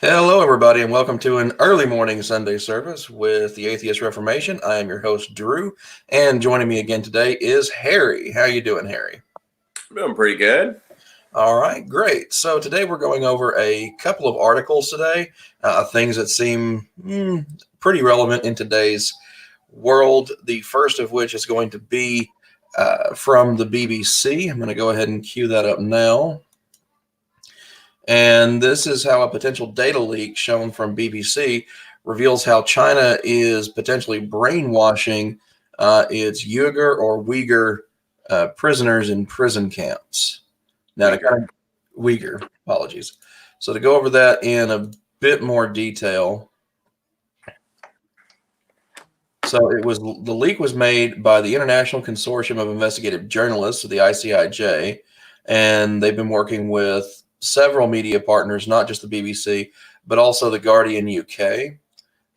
Hello, everybody, and welcome to an early morning Sunday service with the Atheist Reformation. I am your host, Drew, and joining me again today is Harry. How you doing, Harry? I'm doing pretty good. All right, great. So today we're going over a couple of articles today, things that seem pretty relevant in today's world. The first of which is going to be from the BBC. I'm going to go ahead and cue that up now. And this is how a potential data leak shown from BBC reveals how China is potentially brainwashing its Uyghur prisoners in prison camps. Now, to kind of Uyghur, apologies. So to go over that in a bit more detail. So the leak was made by the International Consortium of Investigative Journalists, or the ICIJ, and they've been working with several media partners, not just the BBC, but also the Guardian UK.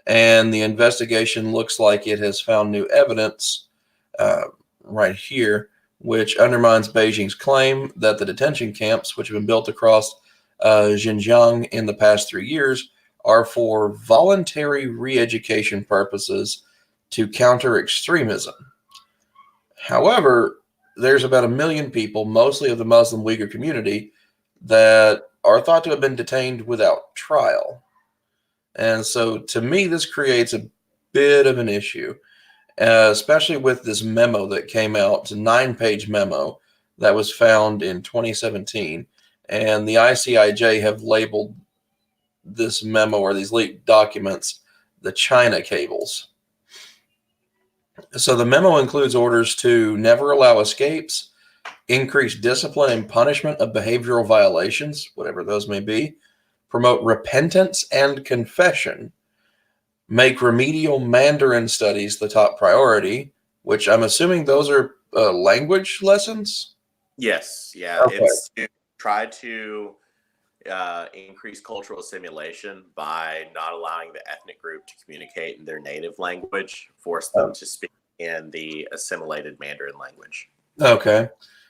And the investigation looks like it has found new evidence right here, which undermines Beijing's claim that the detention camps, which have been built across Xinjiang in the past 3 years, are for voluntary re-education purposes to counter extremism. However, there's about 1 million people, mostly of the Muslim Uyghur community, that are thought to have been detained without trial. And so to me, this creates a bit of an issue, especially with this memo that came out. It's a 9-page memo that was found in 2017. And the ICIJ have labeled this memo or these leaked documents the China cables. So the memo includes orders to never allow escapes, increase discipline and punishment of behavioral violations, whatever those may be, promote repentance and confession, make remedial Mandarin studies the top priority, which I'm assuming those are language lessons? Yes, yeah. Okay. It's to try to increase cultural assimilation by not allowing the ethnic group to communicate in their native language, force them to speak in the assimilated Mandarin language. Okay.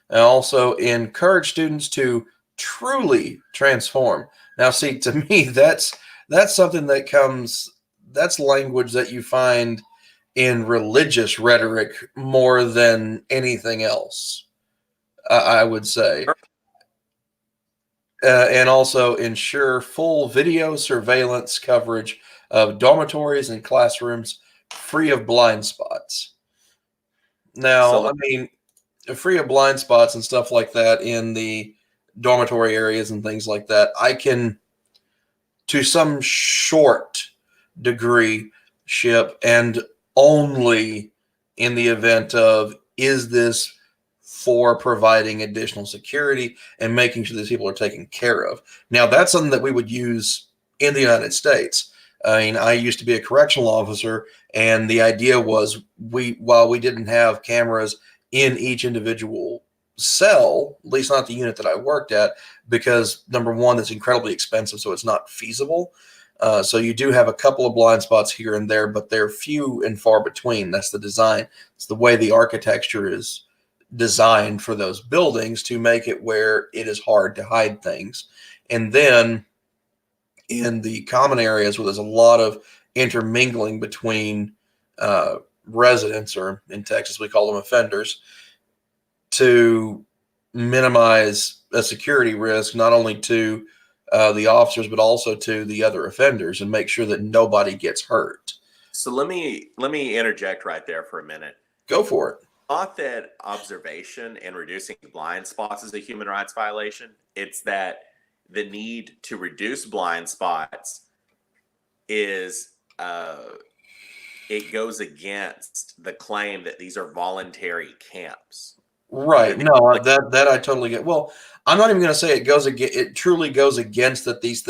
And also encourage students to truly transform. Now, see, to me, that's something that's language that you find in religious rhetoric more than anything else, I would say. And also ensure full video surveillance coverage of dormitories and classrooms free of blind spots. Now, I mean, free of blind spots and stuff like that in the dormitory areas and things like that, I can, to some short degree, ship, and only in the event of, is this for providing additional security and making sure these people are taken care of. Now, that's something that we would use in the United States. I mean, I used to be a correctional officer, and the idea was while we didn't have cameras in each individual cell, at least not the unit that I worked at, because number one, it's incredibly expensive, so it's not feasible. So you do have a couple of blind spots here and there, but they're few and far between. That's the design. It's the way the architecture is designed for those buildings to make it where it is hard to hide things. And then in the common areas where there's a lot of intermingling between residents, or in Texas we call them offenders, to minimize a security risk not only to the officers but also to the other offenders, and make sure that nobody gets hurt. So let me interject right there for a minute. Go for it. Not that observation and reducing blind spots is a human rights violation. It's that the need to reduce blind spots is it goes against the claim that these are voluntary camps. Right. No, that I totally get. Well, I'm not even going to say it goes against. It truly goes against that these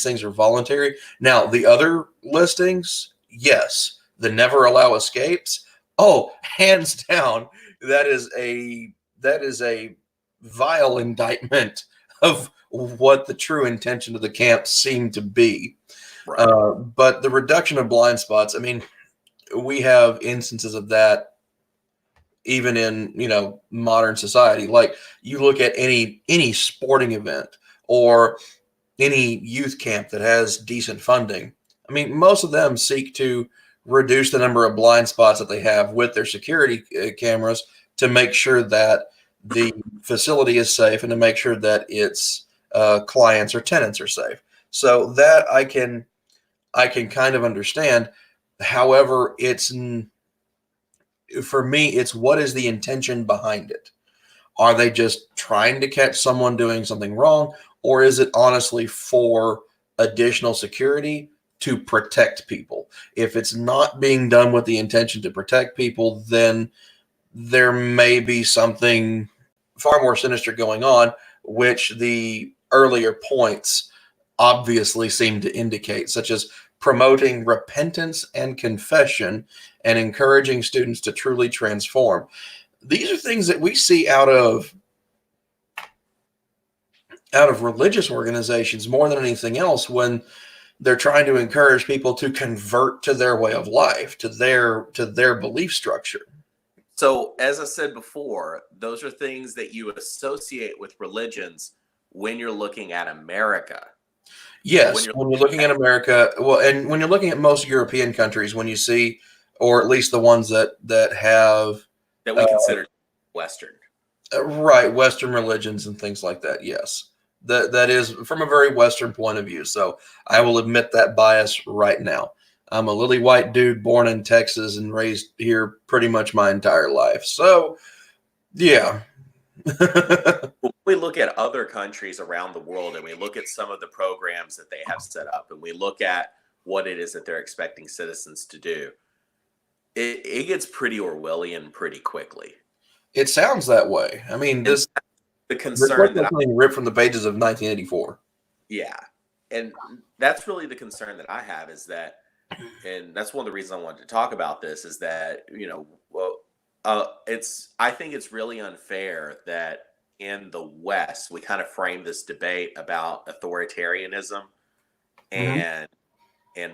things are voluntary. Now, the other listings, yes, the never allow escapes. Oh, hands down, that is a vile indictment of what the true intention of the camp seemed to be. Right. But the reduction of blind spots, I mean, we have instances of that even in, modern society. Like, you look at any sporting event, or any youth camp that has decent funding, I mean, most of them seek to reduce the number of blind spots that they have with their security cameras to make sure that the facility is safe and to make sure that its clients or tenants are safe. So that I can kind of understand. However, for me, it's what is the intention behind it? Are they just trying to catch someone doing something wrong, or is it honestly for additional security to protect people? If it's not being done with the intention to protect people, then there may be something far more sinister going on, which the earlier points obviously seem to indicate, such as promoting repentance and confession and encouraging students to truly transform. These are things that we see out of religious organizations more than anything else when they're trying to encourage people to convert to their way of life, to their belief structure. So, as I said before, those are things that you associate with religions when you're looking at America. Yes, when you're looking at America, well, and when you're looking at most European countries, when you see, or at least the ones that have that we consider Western, right, Western religions and things like that. Yes, that is from a very Western point of view. So I will admit that bias right now. I'm a lily white dude born in Texas and raised here pretty much my entire life. So yeah. When we look at other countries around the world and we look at some of the programs that they have set up and we look at what it is that they're expecting citizens to do, it gets pretty Orwellian pretty quickly. It sounds that way. I mean, the concern that something ripped from the pages of 1984. Yeah. And that's really the concern that I have is that, and that's one of the reasons I wanted to talk about this is that, I think it's really unfair that in the West, we kind of frame this debate about authoritarianism and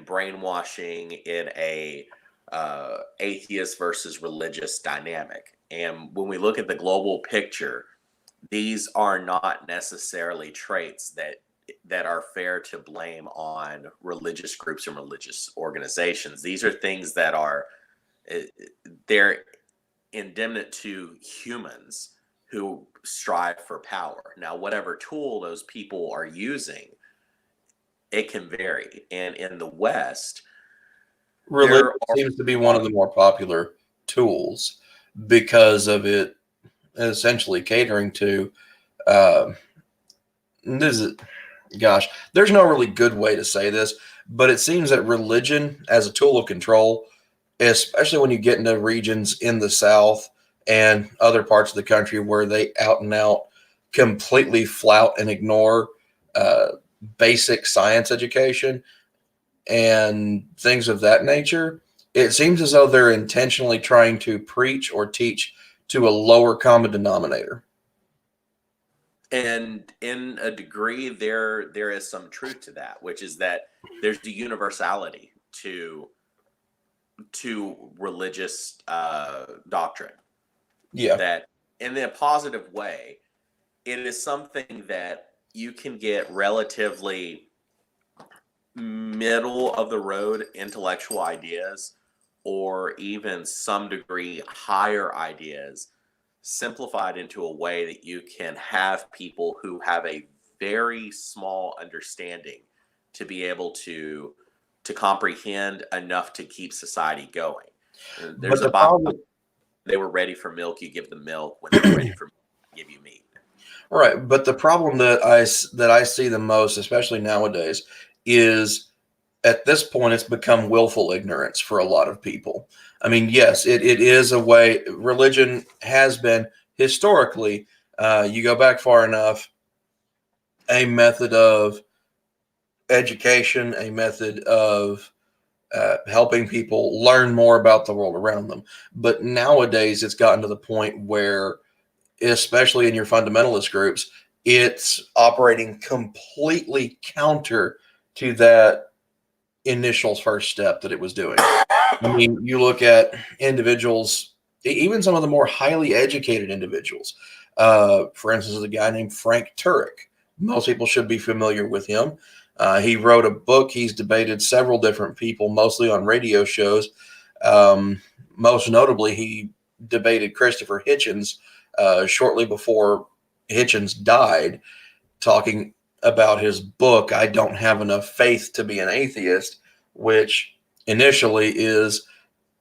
brainwashing in a atheist versus religious dynamic. And when we look at the global picture, these are not necessarily traits that are fair to blame on religious groups and religious organizations. These are things that are they're endemic to humans who strive for power. Now, whatever tool those people are using, it can vary. And in the West, religion seems to be one of the more popular tools because of it essentially catering to there's no really good way to say this, but it seems that religion as a tool of control, especially when you get into regions in the South and other parts of the country where they out and out completely flout and ignore basic science education and things of that nature, it seems as though they're intentionally trying to preach or teach to a lower common denominator. And in a degree, there is some truth to that, which is that there's the universality to religious doctrine. Yeah. That in a positive way, it is something that you can get relatively middle of the road intellectual ideas or even some degree higher ideas simplified into a way that you can have people who have a very small understanding to be able to comprehend enough to keep society going. There's a Bible. They were ready for milk, you give them milk. When they're ready for meat, you give you meat. Right, but the problem that I see the most, especially nowadays, is at this point it's become willful ignorance for a lot of people. I mean, yes, it is a way. Religion has been historically, you go back far enough, a method of education, a method of helping people learn more about the world around them. But nowadays it's gotten to the point where, especially in your fundamentalist groups, it's operating completely counter to that initial first step that it was doing. I mean, you look at individuals, even some of the more highly educated individuals. For instance, a guy named Frank Turek Most people should be familiar with him. He wrote a book. He's debated several different people, mostly on radio shows. Um, Most notably, he debated Christopher Hitchens shortly before Hitchens died, talking about his book, I Don't Have Enough Faith to Be an Atheist, which initially is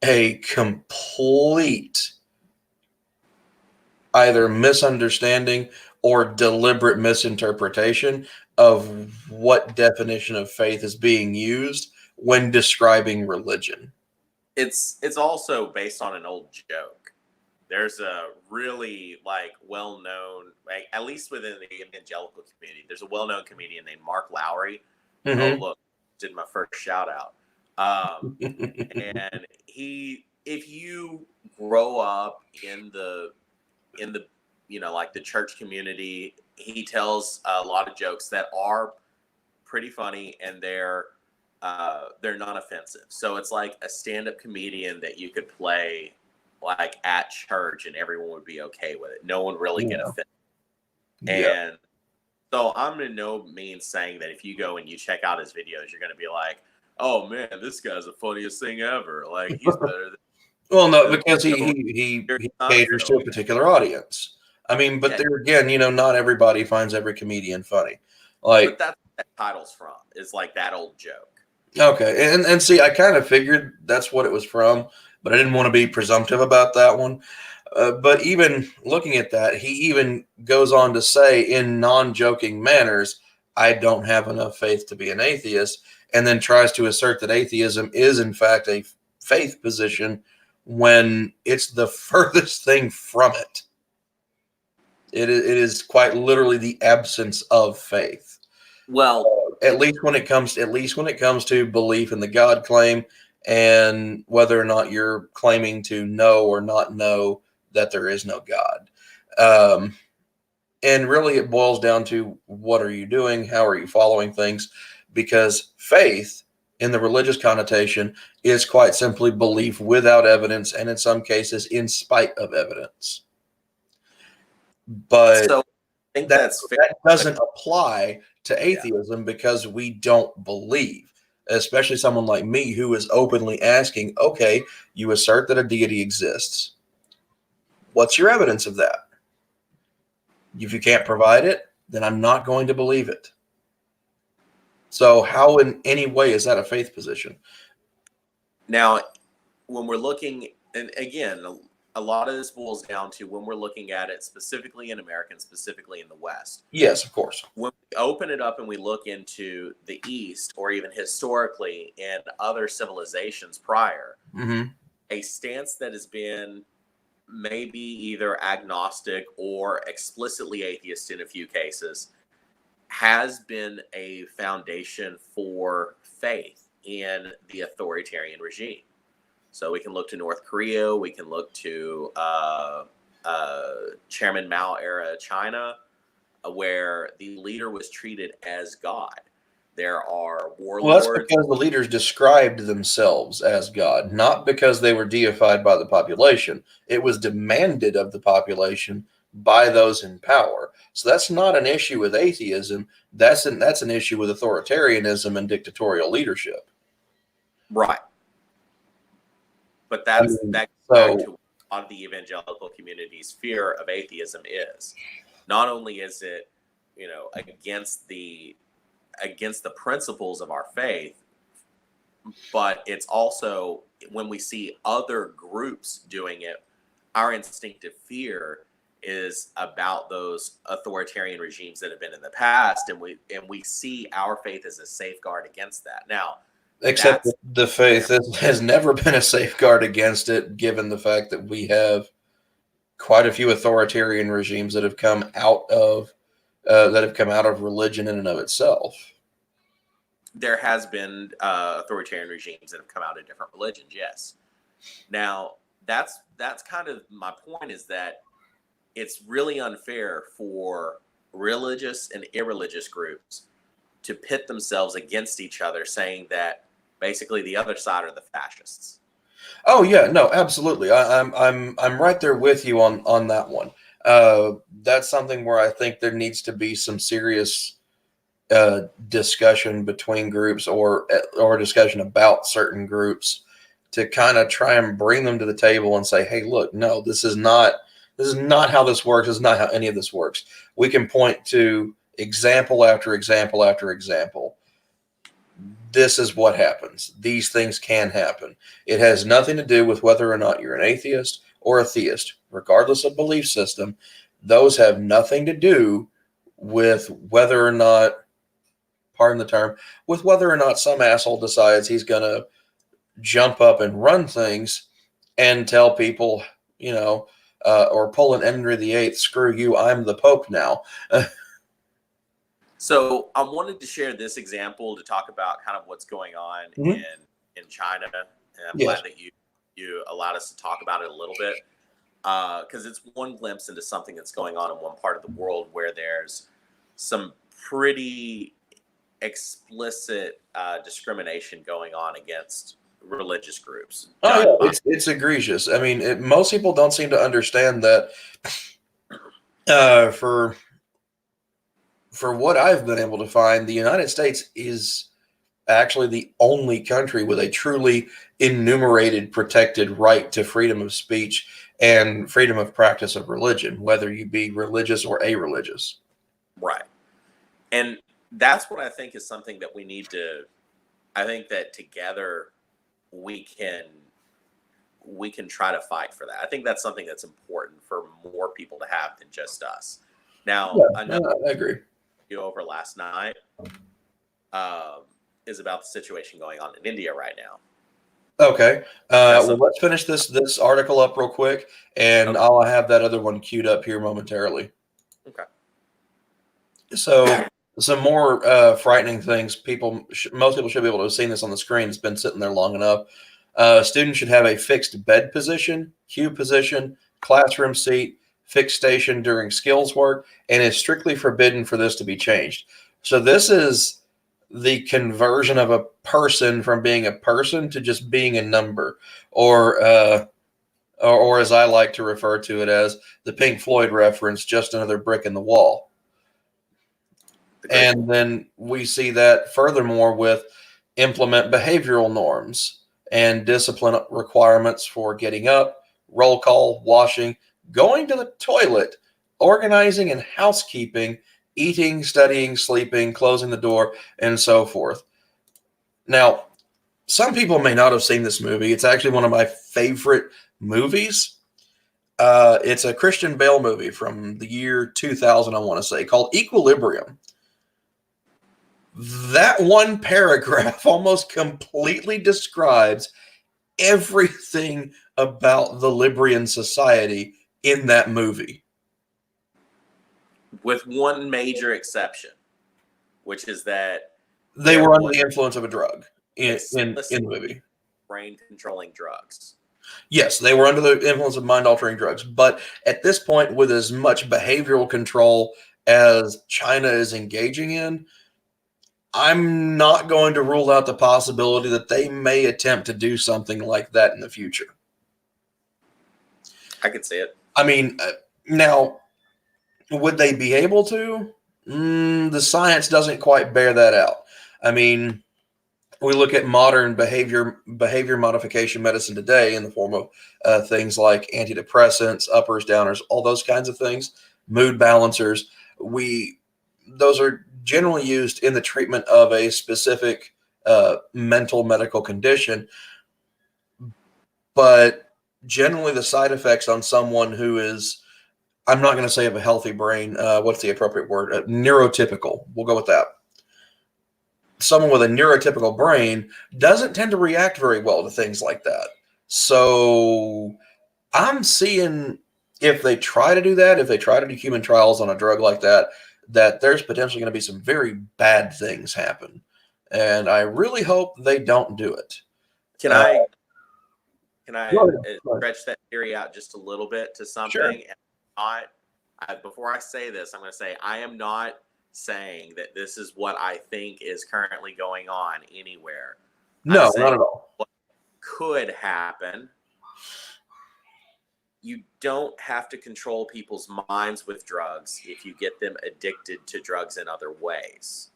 a complete either misunderstanding or deliberate misinterpretation of what definition of faith is being used when describing religion. It's also based on an old joke. There's a really well-known, at least within the evangelical community, there's a well-known comedian named Mark Lowry. Mm-hmm. Oh, look, did my first shout out. And if you grow up in the the church community, he tells a lot of jokes that are pretty funny, and they're not offensive. So it's like a stand-up comedian that you could play at church and everyone would be okay with it. No one really get offended. And so I'm in no means saying that if you go and you check out his videos, you're going to be like, oh man, this guy's the funniest thing ever. He's better than. Well, no, because he caters to a particular audience. I mean, but there again, not everybody finds every comedian funny. But that's what that title's from, is that old joke. Okay, and see, I kind of figured that's what it was from, but I didn't want to be presumptive about that one. But even looking at that, he even goes on to say in non-joking manners, I don't have enough faith to be an atheist, and then tries to assert that atheism is in fact a faith position when it's the furthest thing from it. It is quite literally the absence of faith. Well, at least when it comes to belief in the God claim, and whether or not you're claiming to know or not know that there is no God. And really it boils down to, what are you doing? How are you following things? Because faith in the religious connotation is quite simply belief without evidence, and in some cases in spite of evidence. But so I think that doesn't apply to atheism, because we don't believe, especially someone like me who is openly asking, okay, you assert that a deity exists. What's your evidence of that? If you can't provide it, then I'm not going to believe it. So how in any way is that a faith position? Now, when we're looking, and again, a lot of this boils down to when we're looking at it specifically in America and specifically in the West. Yes, of course. When we open it up and we look into the East, or even historically in other civilizations prior, a stance that has been maybe either agnostic or explicitly atheist in a few cases has been a foundation for faith in the authoritarian regime. So we can look to North Korea, we can look to Chairman Mao era China, where the leader was treated as God. There are warlords. Well, that's because the leaders described themselves as God, not because they were deified by the population. It was demanded of the population by those in power. So that's not an issue with atheism. That's an issue with authoritarianism and dictatorial leadership. Right. But that goes back to a lot of the evangelical community's fear of atheism is. Not only is it, against the principles of our faith, but it's also, when we see other groups doing it, our instinctive fear is about those authoritarian regimes that have been in the past, and we see our faith as a safeguard against that. Now, except that the faith has never been a safeguard against it, given the fact that we have quite a few authoritarian regimes that have come out of religion in and of itself. There has been authoritarian regimes that have come out of different religions, yes. Now, that's kind of my point, is that it's really unfair for religious and irreligious groups to pit themselves against each other, saying that basically the other side are the fascists. Oh yeah, no, absolutely. I'm right there with you on that one. that's something where I think there needs to be some serious discussion between groups, or discussion about certain groups, to kind of try and bring them to the table and say, hey, look, no, this is not how this works. This is not how any of this works. We can point to example after example after example. This is what happens. These things can happen. It has nothing to do with whether or not you're an atheist or a theist, regardless of belief system. Those have nothing to do with whether or not, pardon the term, with whether or not some asshole decides he's going to jump up and run things and tell people, or pull an Henry VIII, screw you, I'm the Pope now. So I wanted to share this example to talk about kind of what's going on in China, and I'm glad that you allowed us to talk about it a little bit, because it's one glimpse into something that's going on in one part of the world where there's some pretty explicit discrimination going on against religious groups. Oh yeah, it's egregious. I mean, most people don't seem to understand that. For what I've been able to find, the United States is actually the only country with a truly enumerated, protected right to freedom of speech and freedom of practice of religion, whether you be religious or a-religious. Right. And that's what I think is something that we need to, I think that together we can try to fight for that. I think that's something that's important for more people to have than just us. Now, I agree. You over last night is about the situation going on in India right now. Okay. Well, let's finish this article up real quick, and okay. I'll have that other one queued up here momentarily. Okay. So some more frightening things. Most people should be able to have seen this on the screen. It's been sitting there long enough. Students should have a fixed bed position, queue position, classroom seat, fixed station during skills work, and is strictly forbidden for this to be changed. So this is the conversion of a person from being a person to just being a number, or as I like to refer to it as the Pink Floyd reference, just another brick in the wall. And then we see that furthermore with implement behavioral norms and discipline requirements for getting up, roll call, washing, going to the toilet, organizing and housekeeping, eating, studying, sleeping, closing the door, and so forth. Now, some people may not have seen this movie. It's actually one of my favorite movies. It's a Christian Bale movie from the year 2000, I want to say, called Equilibrium. That one paragraph almost completely describes everything about the Librian society in that movie. With one major exception, which is that they were under the influence of a drug in the movie. Brain-controlling drugs. Yes, they were under the influence of mind-altering drugs. But at this point, with as much behavioral control as China is engaging in, I'm not going to rule out the possibility that they may attempt to do something like that in the future. I could see it. I mean, now, would they be able to? The science doesn't quite bear that out. I mean, we look at modern behavior modification medicine today in the form of things like antidepressants, uppers, downers, all those kinds of things, mood balancers. Those are generally used in the treatment of a specific mental medical condition. But generally the side effects on someone who is, I'm not going to say of a healthy brain, what's the appropriate word? Neurotypical. We'll go with that. Someone with a neurotypical brain doesn't tend to react very well to things like that. So I'm seeing if they try to do that, if they try to do human trials on a drug like that, that there's potentially going to be some very bad things happen. And I really hope they don't do it. Can I stretch that theory out just a little bit to something? Sure. Before I say this, I'm going to say I am not saying that this is what I think is currently going on anywhere. No, not at all. What could happen? you don't have to control people's minds with drugs if you get them addicted to drugs in other ways.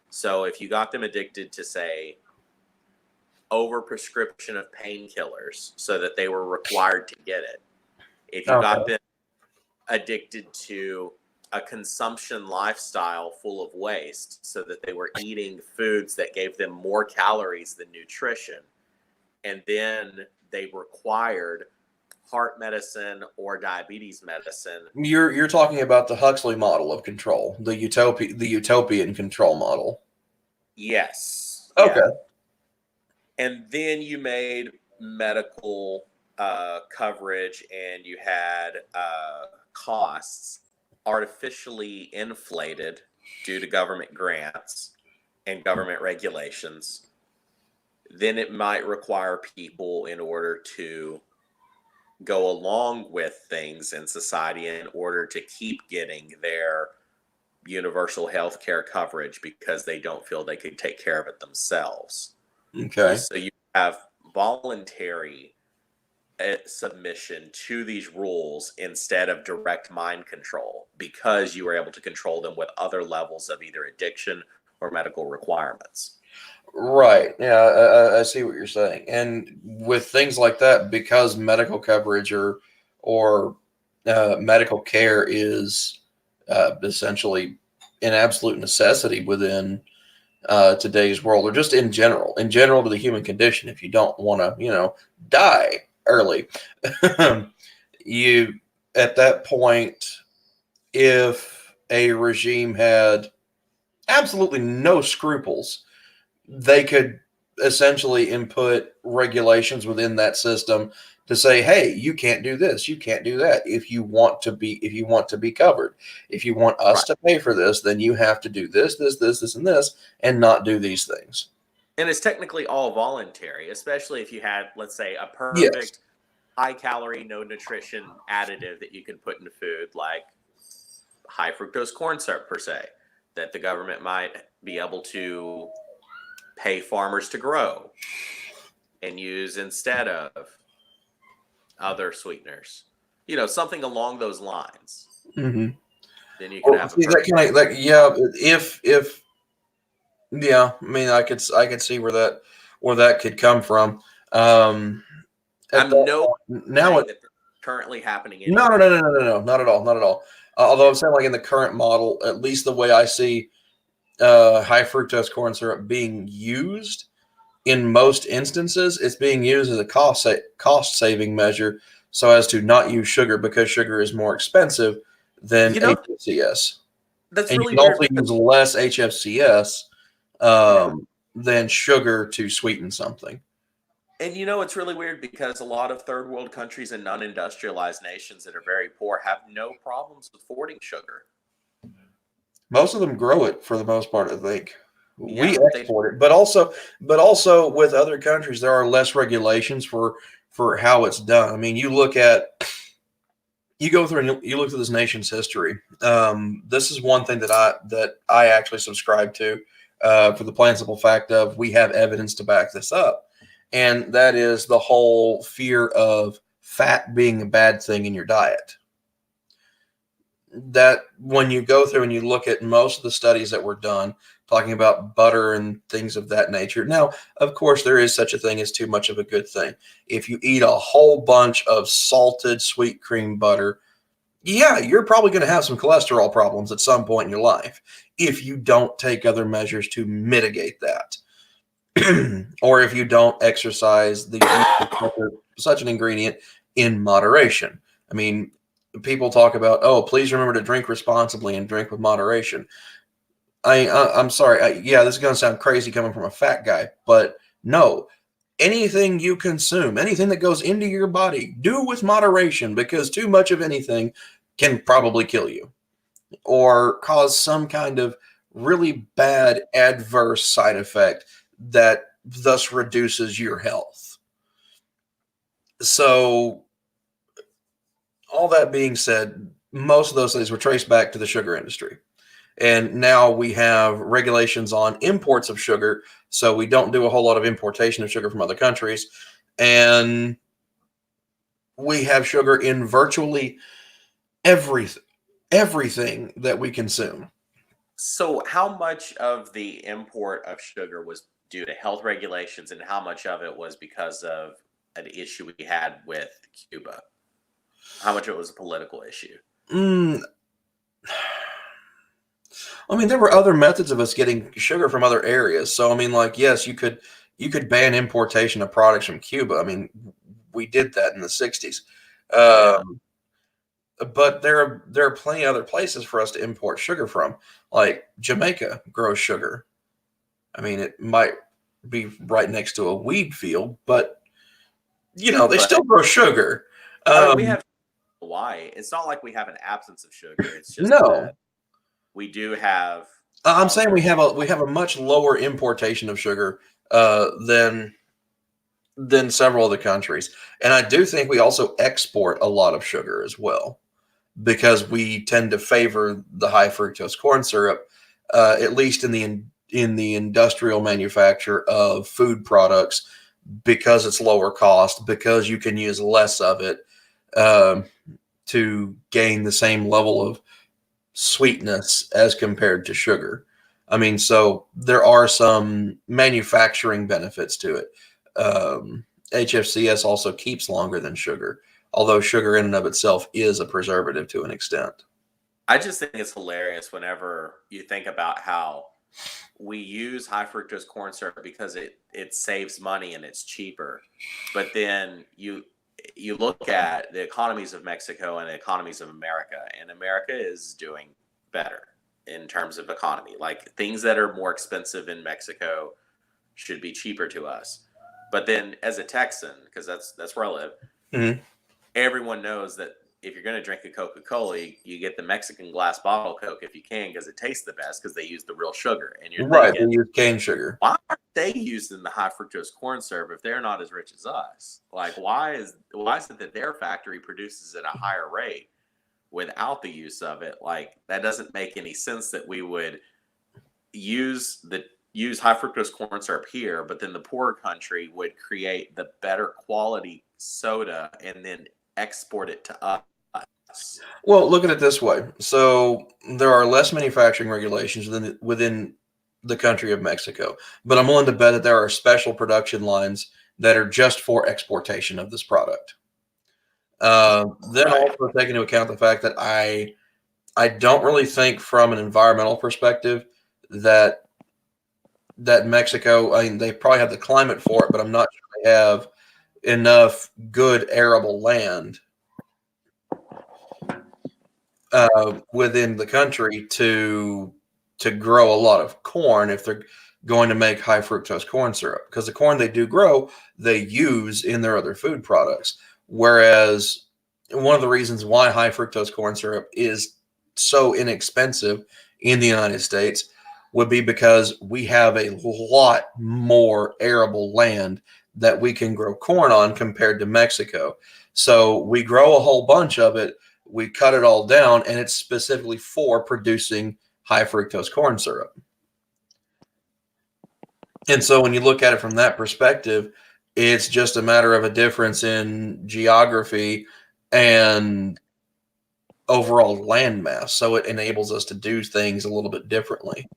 So if you got them addicted to, say, overprescription of painkillers so that they were required to get it, if you got them addicted to a consumption lifestyle full of waste so that they were eating foods that gave them more calories than nutrition, and then they required heart medicine or diabetes medicine. You're talking about the Huxley model of control, the utopian control model. Yes. Okay. Yeah. And then you made medical coverage, and you had costs artificially inflated due to government grants and government regulations. Then it might require people, in order to go along with things in society, in order to keep getting their universal health care coverage because they don't feel they could take care of it themselves. Okay. So you have voluntary submission to these rules instead of direct mind control, because you were able to control them with other levels of either addiction or medical requirements. Right. Yeah, I see what you're saying. And with things like that, because medical coverage or medical care is essentially an absolute necessity within today's world, or just in general to the human condition. If you don't want to, die early, you, at that point, if a regime had absolutely no scruples, they could essentially input regulations within that system to say, hey, you can't do this, you can't do that. If you want to be covered, if you want us to pay for this, then you have to do this, and this, and not do these things. And it's technically all voluntary, especially if you had, let's say, a perfect high calorie, no nutrition additive that you can put in food, like high fructose corn syrup per se, that the government might be able to pay farmers to grow and use instead of other sweeteners, something along those lines. Mm-hmm. Then you could have I mean, I could see where that could come from. Now it's currently happening. No, not at all. Although I'm saying, like, in the current model, at least the way I see high fructose corn syrup being used, in most instances, it's being used as a cost saving measure, so as to not use sugar, because sugar is more expensive than HFCS. That's and really you can also weird. use less HFCS than sugar to sweeten something. And it's really weird, because a lot of third world countries and non-industrialized nations that are very poor have no problems affording sugar. Most of them grow it, for the most part, I think. Yeah, we export it, but also with other countries, there are less regulations for how it's done. I mean, you go through and you look through this nation's history. This is one thing that I actually subscribe to, for the plain simple fact of, we have evidence to back this up, and that is the whole fear of fat being a bad thing in your diet. That when you go through and you look at most of the studies that were done talking about butter and things of that nature. Now, of course, there is such a thing as too much of a good thing. If you eat a whole bunch of salted sweet cream butter, yeah, you're probably going to have some cholesterol problems at some point in your life if you don't take other measures to mitigate that. Or if you don't exercise the use of such an ingredient in moderation. I mean, people talk about, oh, please remember to drink responsibly and drink with moderation. I'm sorry. This is going to sound crazy coming from a fat guy, but no. Anything you consume, anything that goes into your body, do with moderation, because too much of anything can probably kill you or cause some kind of really bad adverse side effect that thus reduces your health. So, all that being said, most of those things were traced back to the sugar industry. And now we have regulations on imports of sugar, so we don't do a whole lot of importation of sugar from other countries. And we have sugar in virtually everything that we consume. So, how much of the import of sugar was due to health regulations, and how much of it was because of an issue we had with Cuba? How much of it was a political issue? Mm, I mean, there were other methods of us getting sugar from other areas. So, I mean, like, yes, you could ban importation of products from Cuba. I mean, we did that in the '60s. Yeah. But there are plenty of other places for us to import sugar from. Like Jamaica grows sugar. I mean, it might be right next to a weed field, but they But still grow sugar. I mean, we Um, have Hawaii. It's not like we have an absence of sugar. It's just that no, we do have I'm saying other. we have a much lower importation of sugar than several other countries, and I do think we also export a lot of sugar as well because we tend to favor the high fructose corn syrup, at least in the industrial manufacture of food products, because it's lower cost, because you can use less of it um, to gain the same level of sweetness as compared to sugar. I mean, so there are some manufacturing benefits to it. HFCS also keeps longer than sugar, although sugar in and of itself is a preservative to an extent. I just think it's hilarious whenever you think about how we use high fructose corn syrup because it saves money and it's cheaper, but then you look at the economies of Mexico and the economies of America, and America is doing better in terms of economy. Like things that are more expensive in Mexico should be cheaper to us. But then as a Texan, because that's where I live, Mhm. everyone knows that if you're going to drink a Coca-Cola, you get the Mexican glass bottle Coke if you can because it tastes the best because they use the real sugar. And you're Right, they thinking, use cane sugar. why aren't they using the high fructose corn syrup if they're not as rich as us? Like, why is it that their factory produces at a higher rate without the use of it? Like, that doesn't make any sense that we would use high fructose corn syrup here, but then the poorer country would create the better quality soda and then export it to us. Well, look at it this way. So there are less manufacturing regulations within the country of Mexico, but I'm willing to bet that there are special production lines that are just for exportation of this product. Then Right. also take into account the fact that I don't really think from an environmental perspective that Mexico, I mean, they probably have the climate for it, but I'm not sure they have enough good arable land within the country to grow a lot of corn if they're going to make high fructose corn syrup, because the corn they do grow they use in their other food products. Whereas one of the reasons why high fructose corn syrup is so inexpensive in the United States would be because we have a lot more arable land that we can grow corn on compared to Mexico. So we grow a whole bunch of it, we cut it all down, and it's specifically for producing high fructose corn syrup. And so when you look at it from that perspective, it's just a matter of a difference in geography and overall land mass. So it enables us to do things a little bit differently.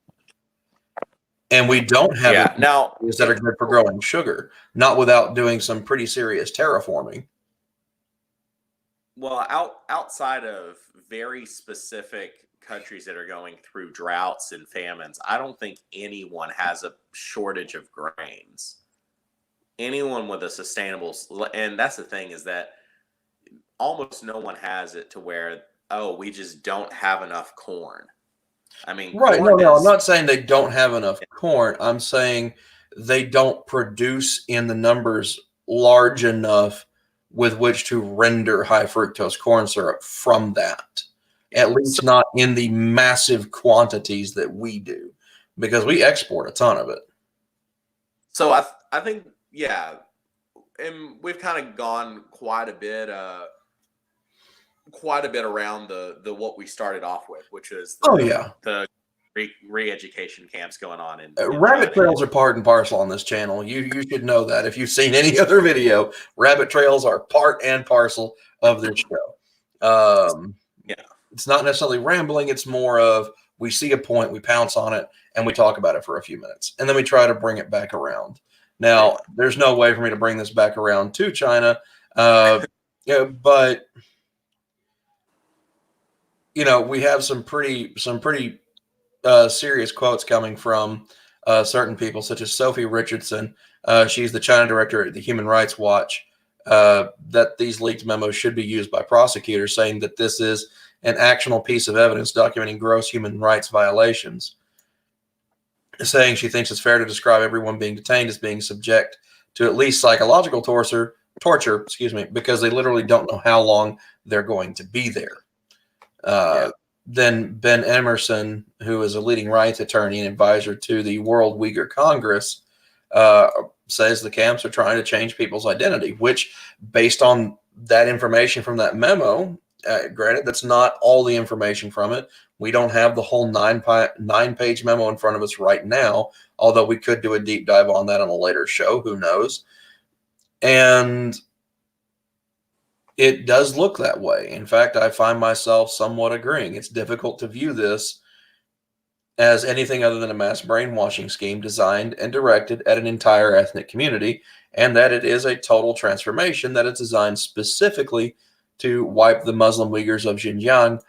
And we don't have Yeah. Now, areas that are good for growing sugar, not without doing some pretty serious terraforming. well, outside of very specific countries that are going through droughts and famines, I don't think anyone has a shortage of grains. Anyone with a sustainable, and that's the thing is that almost no one has it to where, oh, we just don't have enough corn. I mean, Right. No, corn no, I'm is not saying they don't have enough corn. I'm saying they don't produce in the numbers large enough with which to render high fructose corn syrup from that. At so, least not in the massive quantities that we do, because we export a ton of it. so I think yeah, and we've kind of gone quite a bit around the what we started off with, which is Oh yeah. the re-education camps going on in rabbit China. trails are part and parcel on this channel. You should know that. If you've seen any other video, rabbit trails are part and parcel of this show. Yeah. It's not necessarily rambling. It's more of we see a point, we pounce on it, and we talk about it for a few minutes. And then we try to bring it back around. Now, there's no way for me to bring this back around to China. But, we have some pretty serious quotes coming from certain people, such as Sophie Richardson. She's the China director at the Human Rights Watch. That these leaked memos should be used by prosecutors, saying that this is an actionable piece of evidence documenting gross human rights violations. Saying she thinks it's fair to describe everyone being detained as being subject to at least psychological torture, because they literally don't know how long they're going to be there. Then Ben Emerson, who is a leading rights attorney and advisor to the World Uighur Congress, says the camps are trying to change people's identity, which, based on that information from that memo, granted, that's not all the information from it. We don't have the whole nine-page memo in front of us right now, although we could do a deep dive on that on a later show. Who knows? And it does look that way. In fact, I find myself somewhat agreeing. It's difficult to view this as anything other than a mass brainwashing scheme designed and directed at an entire ethnic community, and that it is a total transformation that is designed specifically to wipe the Muslim Uyghurs of Xinjiang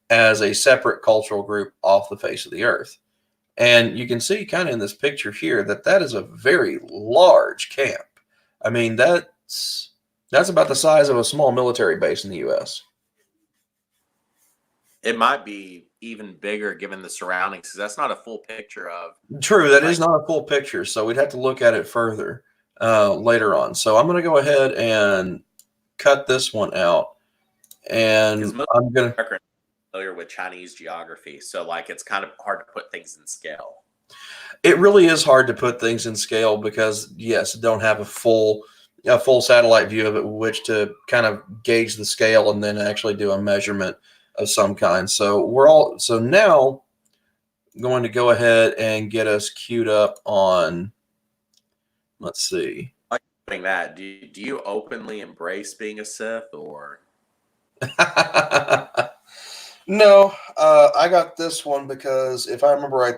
as a separate cultural group off the face of the earth. And you can see kind of in this picture here that is a very large camp. I mean, that's about the size of a small military base in the U.S. It might be even bigger given the surroundings, because that's not a full picture of. True, that is not a full picture, so we'd have to look at it further later on. So I'm going to go ahead and cut this one out, and I'm going to familiar with Chinese geography, so it's kind of hard to put things in scale. It really is hard to put things in scale because, yes, don't have a full satellite view of it, which to kind of gauge the scale and then actually do a measurement of some kind. So now going to go ahead and get us queued up on, let's see. Like doing that, do you openly embrace being a Sith, or? No, I got this one because if I remember right,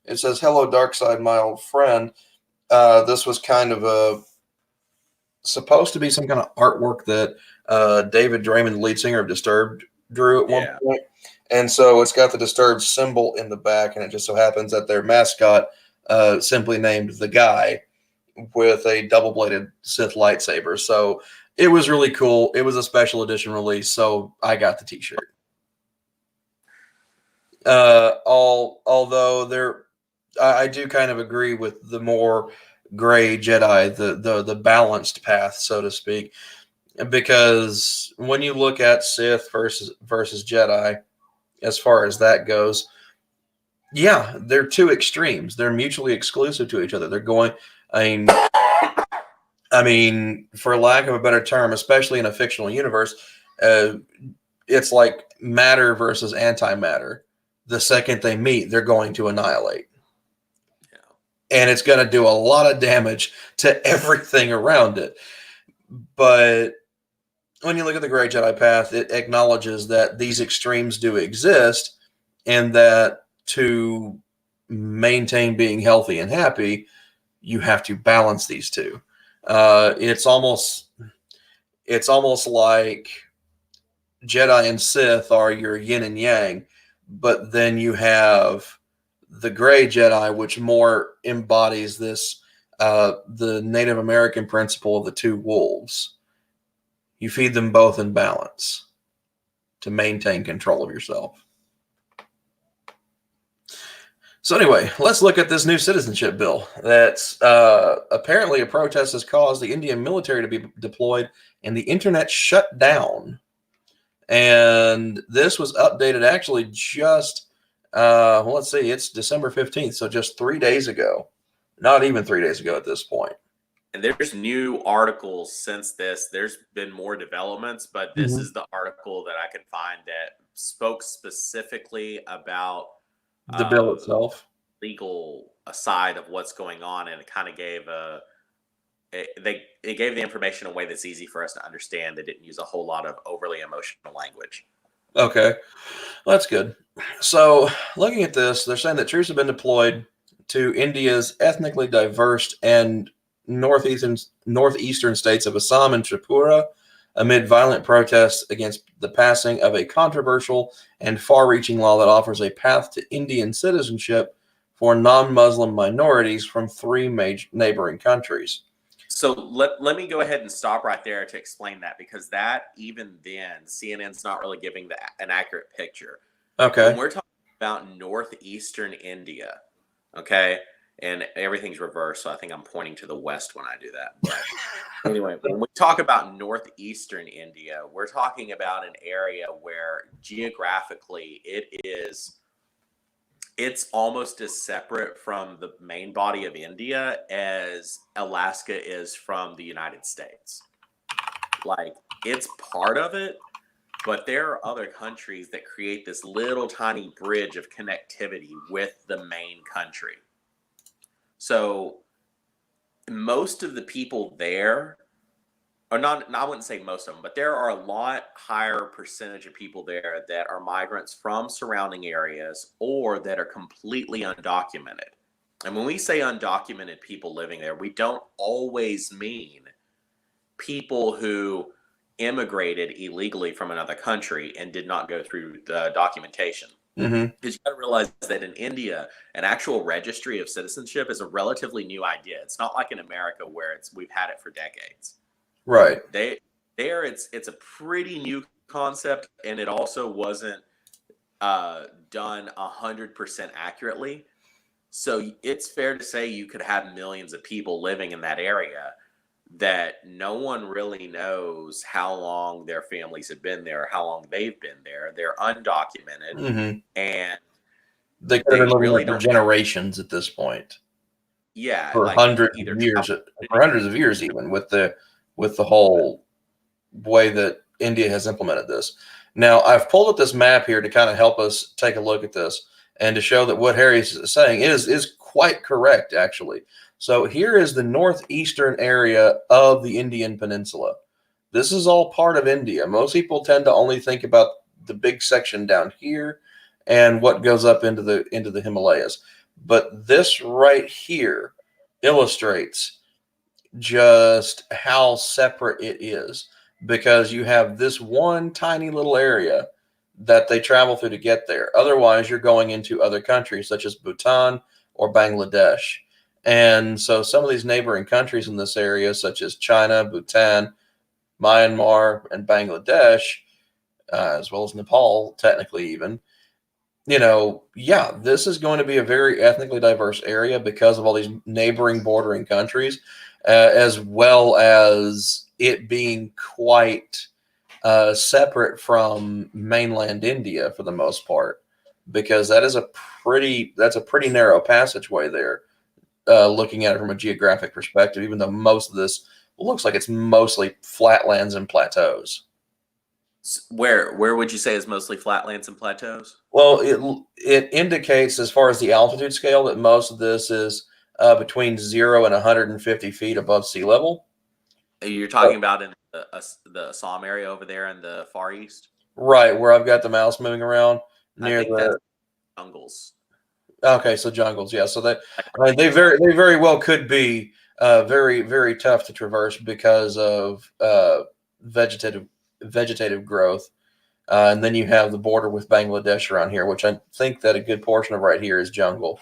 it says, "Hello, dark side, my old friend." This was kind of supposed to be some kind of artwork that David Draymond, the lead singer of Disturbed, drew at one point. And so it's got the Disturbed symbol in the back, and it just so happens that their mascot simply named the guy with a double-bladed Sith lightsaber. So it was really cool. It was a special edition release, so I got the t-shirt. Although I do kind of agree with the more gray Jedi, the balanced path, so to speak, because when you look at Sith versus Jedi, as far as that goes, yeah, they're two extremes. They're mutually exclusive to each other. They're going, I mean, for lack of a better term, especially in a fictional universe, it's like matter versus antimatter. The second they meet, they're going to annihilate. And it's going to do a lot of damage to everything around it. But when you look at the Great Jedi Path, it acknowledges that these extremes do exist, and that to maintain being healthy and happy, you have to balance these two. It's almost like Jedi and Sith are your yin and yang, but then you have the gray Jedi, which more embodies this, the Native American principle of the two wolves. You feed them both in balance to maintain control of yourself. So anyway, let's look at this new citizenship bill. That's apparently a protest has caused the Indian military to be deployed and the internet shut down. And this was updated actually just, let's see, it's December 15th, so just 3 days ago. Not even 3 days ago at this point. And there's new articles since this. There's been more developments, but this is the article that I could find that spoke specifically about The bill itself. legal side of what's going on, and it kind of gave it gave the information in a way that's easy for us to understand. They didn't use a whole lot of overly emotional language. Okay, well, that's good. So, looking at this, they're saying that troops have been deployed to India's ethnically diverse and northeastern states of Assam and Tripura amid violent protests against the passing of a controversial and far-reaching law that offers a path to Indian citizenship for non-Muslim minorities from 3 major neighboring countries. So let me go ahead and stop right there to explain that, because that, even then, CNN's not really giving an accurate picture. Okay. When we're talking about northeastern India, okay, and everything's reversed, so I think I'm pointing to the west when I do that. But anyway, when we talk about northeastern India, we're talking about an area where geographically it's almost as separate from the main body of India as Alaska is from the United States. Like, it's part of it, but there are other countries that create this little tiny bridge of connectivity with the main country. So most of the people there, or not, I wouldn't say most of them, but there are a lot higher percentage of people there that are migrants from surrounding areas or that are completely undocumented. And when we say undocumented people living there, we don't always mean people who immigrated illegally from another country and did not go through the documentation. Mm-hmm. Because you got to realize that in India, an actual registry of citizenship is a relatively new idea. It's not like in America where we've had it for decades. Right. It's a pretty new concept, and it also wasn't done 100% accurately. So it's fair to say you could have millions of people living in that area that no one really knows how long their families have been there, or how long they've been there. They're undocumented, Mm-hmm. and They could have been living really there for don't. generations at this point. Yeah, For like hundreds either of years, for hundreds of years, even with the whole way that India has implemented this. Now, I've pulled up this map here to kind of help us take a look at this and to show that what Harry's saying is quite correct, actually. So here is the northeastern area of the Indian Peninsula. This is all part of India. Most people tend to only think about the big section down here and what goes up into the Himalayas. But this right here illustrates just how separate it is, because you have this one tiny little area that they travel through to get there. Otherwise, you're going into other countries such as Bhutan or Bangladesh. And so some of these neighboring countries in this area, such as China, Bhutan, Myanmar, and Bangladesh, as well as Nepal, technically even, this is going to be a very ethnically diverse area because of all these neighboring bordering countries, as well as it being quite separate from mainland India for the most part, because that's a pretty narrow passageway there, looking at it from a geographic perspective, even though most of this looks like it's mostly flatlands and plateaus. Where would you say is mostly flatlands and plateaus? Well, it indicates, as far as the altitude scale, that most of this is between 0 and 150 feet above sea level. You're talking about in the Assam area over there in the Far East? Right, where I've got the mouse moving around near that's jungles. Okay, so jungles, yeah. So they very well could be very, very tough to traverse because of vegetative growth. And then you have the border with Bangladesh around here, which I think that a good portion of right here is jungle.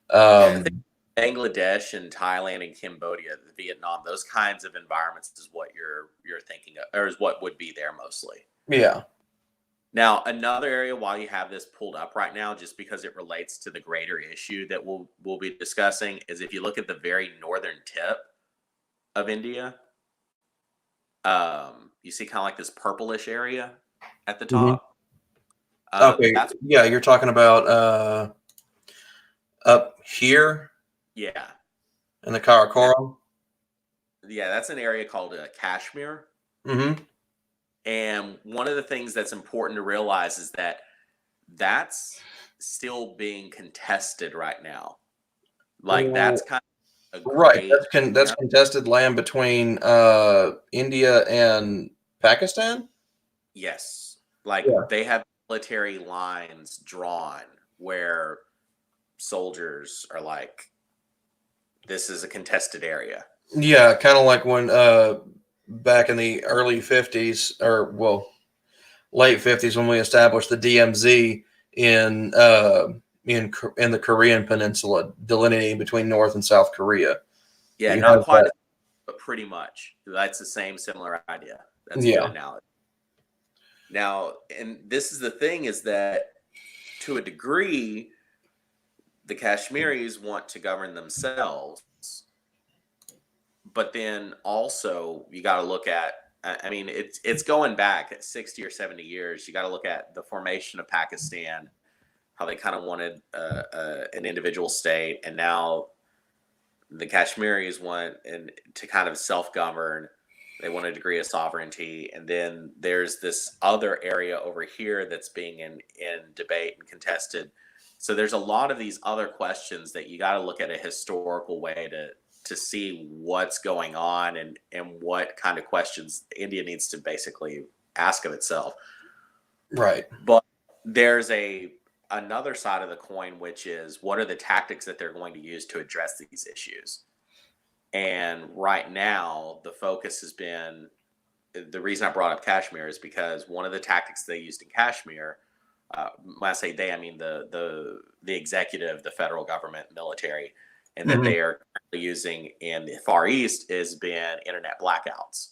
I think Bangladesh and Thailand and Cambodia, Vietnam, those kinds of environments is what you're thinking of, or is what would be there mostly. Yeah. Now, another area, while you have this pulled up right now, just because it relates to the greater issue that we'll be discussing, is if you look at the very northern tip of India, you see kind of like this purplish area at the top. Okay. Yeah, you're talking about up here. Yeah. In the Karakoram. Yeah, that's an area called Kashmir. Mm-hmm. And one of the things that's important to realize is that that's still being contested right now. Like that's kind of a Right. gray That's contested land between India and Pakistan. Yes. Like they have military lines drawn where soldiers are like, this is a contested area. Yeah, kind of like when back in the early 50s, or well, late 50s, when we established the DMZ in in the Korean Peninsula, delineating between North and South Korea. Yeah, You not have quite, that. but pretty much. That's the similar idea. That's a Yeah. good analogy. Now, and this is the thing, is that to a degree, the Kashmiris want to govern themselves, but then also you got to look at, I mean, it's going back at 60 or 70 years. You got to look at the formation of Pakistan, how they kind of wanted an individual state, and now the Kashmiris want to kind of self-govern. They want a degree of sovereignty, and then there's this other area over here that's being in debate and contested. So there's a lot of these other questions that you got to look at a historical way to see what's going on, and what kind of questions India needs to basically ask of itself. Right. But there's another side of the coin, which is, what are the tactics that they're going to use to address these issues? And right now, the focus has been, the reason I brought up Kashmir is because one of the tactics they used in Kashmir, when I say they, I mean the executive, the federal government, military, and that they are currently using in the Far East, has been internet blackouts.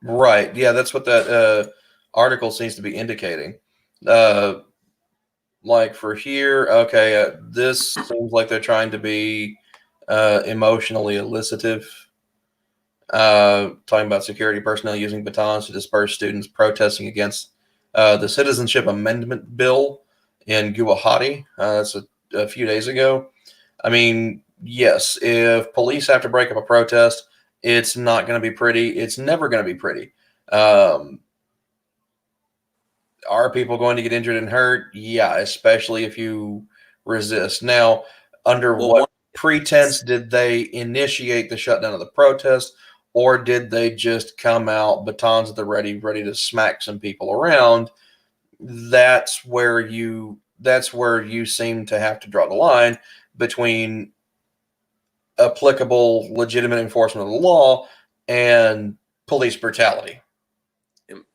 Right. Yeah, that's what that article seems to be indicating. Like for here, okay, this seems like they're trying to be emotionally elicitive. Talking about security personnel using batons to disperse students protesting against the Citizenship Amendment Bill in Guwahati. That's a few days ago. I mean, yes, if police have to break up a protest, it's not going to be pretty. It's never going to be pretty. Are people going to get injured and hurt? Yeah, especially if you resist. Now, under what pretense did they initiate the shutdown of the protest, or did they just come out batons at the ready to smack some people around? That's where you seem to have to draw the line between applicable legitimate enforcement of the law and police brutality.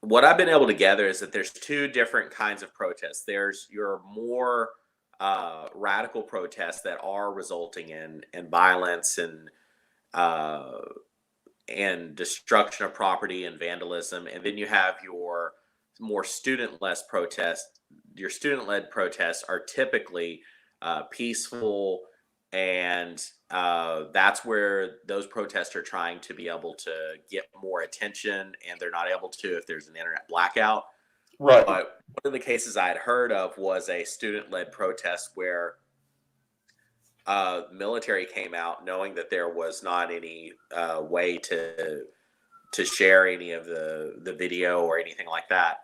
What I've been able to gather is that there's two different kinds of protests. There's your more radical protests that are resulting in violence and destruction of property and vandalism, and then you have your more student-led protests. Your student-led protests are typically peaceful, and that's where those protests are trying to be able to get more attention, and they're not able to if there's an internet blackout. Right. But one of the cases I had heard of was a student-led protest where military came out knowing that there was not any way to share any of the video or anything like that,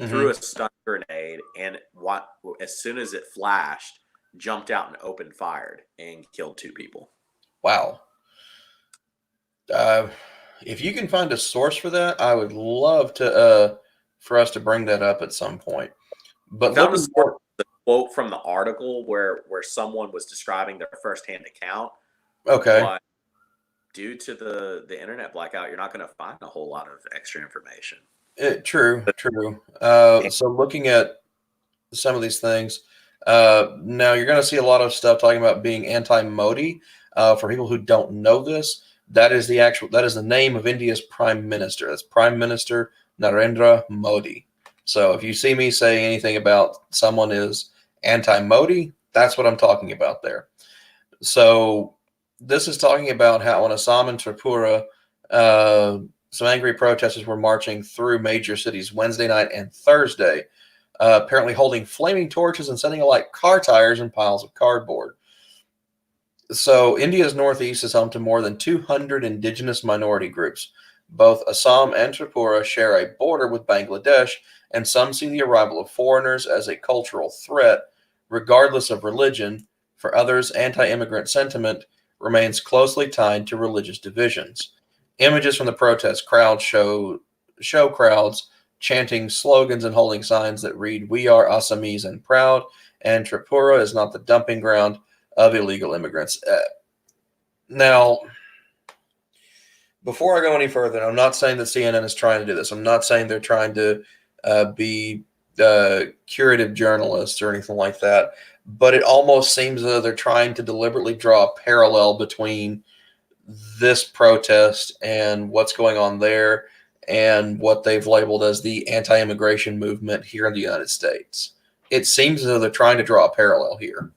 threw a stun grenade, and as soon as it flashed, jumped out and opened fire and killed 2 people. Wow. If you can find a source for that, I would love to for us to bring that up at some point. But found the quote from the article where someone was describing their firsthand account. Okay. But due to the internet blackout, you're not going to find a whole lot of extra information. True. So looking at some of these things, now you're going to see a lot of stuff talking about being anti-Modi. For people who don't know this, that is the name of India's prime minister. That's Prime Minister Narendra Modi. So if you see me saying anything about someone is anti-Modi, that's what I'm talking about there. So this is talking about how in Assam and Tripura, some angry protesters were marching through major cities Wednesday night and Thursday, apparently holding flaming torches and setting alight car tires and piles of cardboard. So India's northeast is home to more than 200 indigenous minority groups. Both Assam and Tripura share a border with Bangladesh, and some see the arrival of foreigners as a cultural threat, regardless of religion. For others, anti-immigrant sentiment remains closely tied to religious divisions. Images from the protest crowd show crowds chanting slogans and holding signs that read, "We are Assamese and proud," and "Tripura is not the dumping ground of illegal immigrants." Now, before I go any further, I'm not saying that CNN is trying to do this. I'm not saying they're trying to be curative journalists or anything like that. But it almost seems as though they're trying to deliberately draw a parallel between this protest and what's going on there and what they've labeled as the anti-immigration movement here in the United States. It seems as though they're trying to draw a parallel here.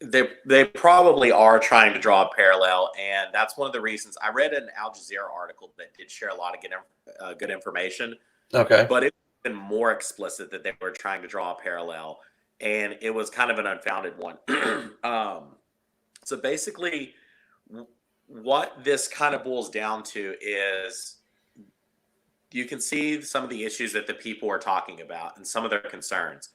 They probably are trying to draw a parallel, and that's one of the reasons. I read an Al Jazeera article that did share a lot of good information. Okay. But it's been more explicit that they were trying to draw a parallel, and it was kind of an unfounded one. So basically, what this kind of boils down to is you can see some of the issues that the people are talking about and some of their concerns.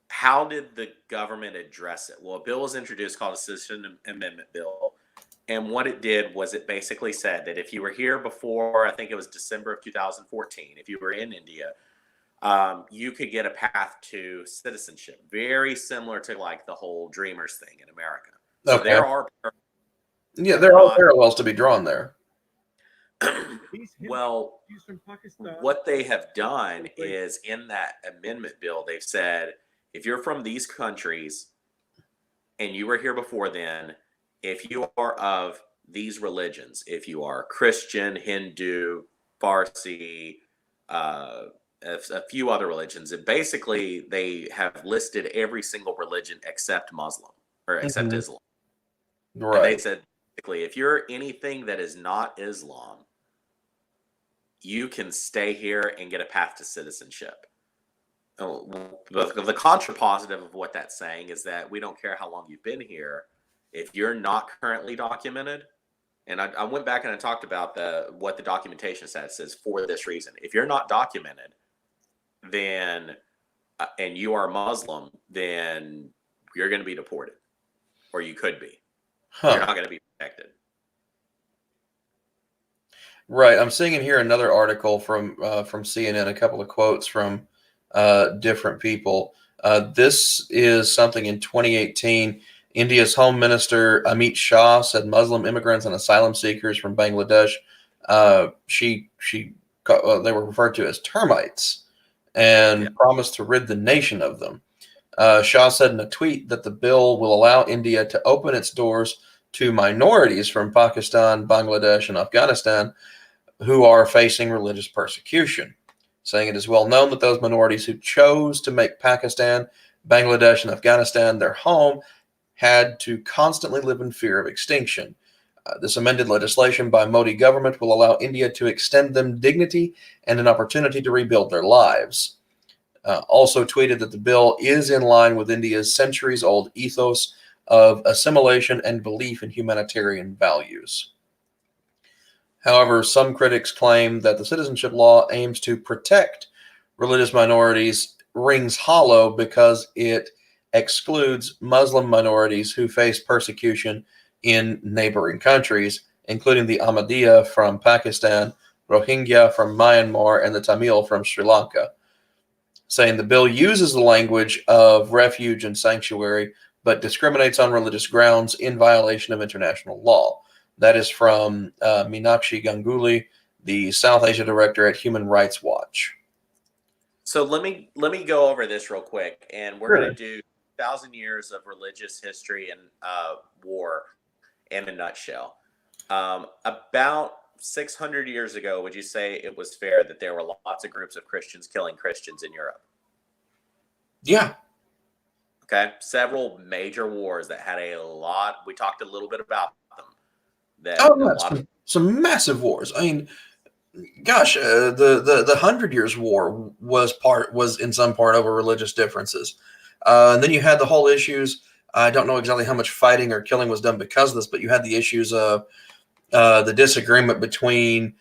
How did the government address it? Well, a bill was introduced called a Citizenship Amendment Bill. And what it did was it basically said that if you were here before, I think it was December of 2014, if you were in India, you could get a path to citizenship, very similar to like the whole Dreamers thing in America. So Okay. there are parallels to be drawn there. Well, what they have done is in that amendment bill, they've said, if you're from these countries and you were here before then, if you are of these religions, if you are Christian, Hindu, Farsi, a few other religions, and basically they have listed every single religion except Muslim or except Islam. Right. And they said, basically, if you're anything that is not Islam, you can stay here and get a path to citizenship. The contrapositive of what that's saying is that we don't care how long you've been here. If you're not currently documented, and I went back and I talked about what the documentation says for this reason. If you're not documented, then and you are Muslim, then you're going to be deported, or you could be. You're not going to be protected. Right. I'm seeing in here another article from CNN, a couple of quotes from different people. This is something in 2018. India's Home Minister Amit Shah said Muslim immigrants and asylum seekers from Bangladesh, they were referred to as termites, and promised to rid the nation of them. Shah said in a tweet that the bill will allow India to open its doors to minorities from Pakistan, Bangladesh, and Afghanistan who are facing religious persecution, saying it is well known that those minorities who chose to make Pakistan, Bangladesh, and Afghanistan their home had to constantly live in fear of extinction. This amended legislation by Modi government will allow India to extend them dignity and an opportunity to rebuild their lives. Also tweeted that the bill is in line with India's centuries-old ethos of assimilation and belief in humanitarian values. However, some critics claim that the citizenship law aims to protect religious minorities rings hollow because it excludes Muslim minorities who face persecution in neighboring countries, including the Ahmadiyya from Pakistan, Rohingya from Myanmar, and the Tamil from Sri Lanka, saying the bill uses the language of refuge and sanctuary, but discriminates on religious grounds in violation of international law. That is from Meenakshi Ganguly, the South Asia director at Human Rights Watch. So let me go over this real quick, and we're going to do 1,000 years of religious history and war in a nutshell. About 600 years ago, would you say it was fair that there were lots of groups of Christians killing Christians in Europe? Yeah. Okay. Several major wars that had a lot. We talked a little bit about them. Some massive wars. I mean, gosh, the 100 Years' War was in some part over religious differences. And then you had the whole issues. I don't know exactly how much fighting or killing was done because of this, but you had the issues of the disagreement between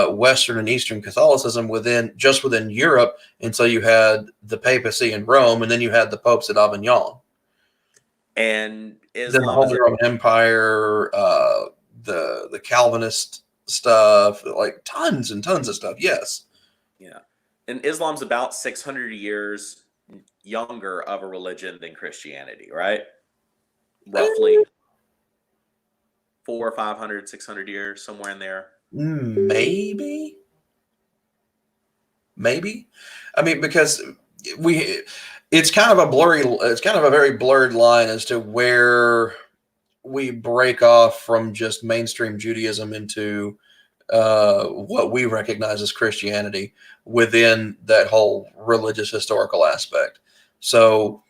Western and Eastern Catholicism within Europe until you had the papacy in Rome, and then you had the popes at Avignon. And Then the Islam Holy Roman Empire, the Calvinist stuff, like tons and tons of stuff. Yes. Yeah. And Islam's about 600 years younger of a religion than Christianity, right? Roughly 400, 500, 600 years, somewhere in there. Maybe. I mean, because it's kind of a very blurred line as to where we break off from just mainstream Judaism into what we recognize as Christianity within that whole religious historical aspect. So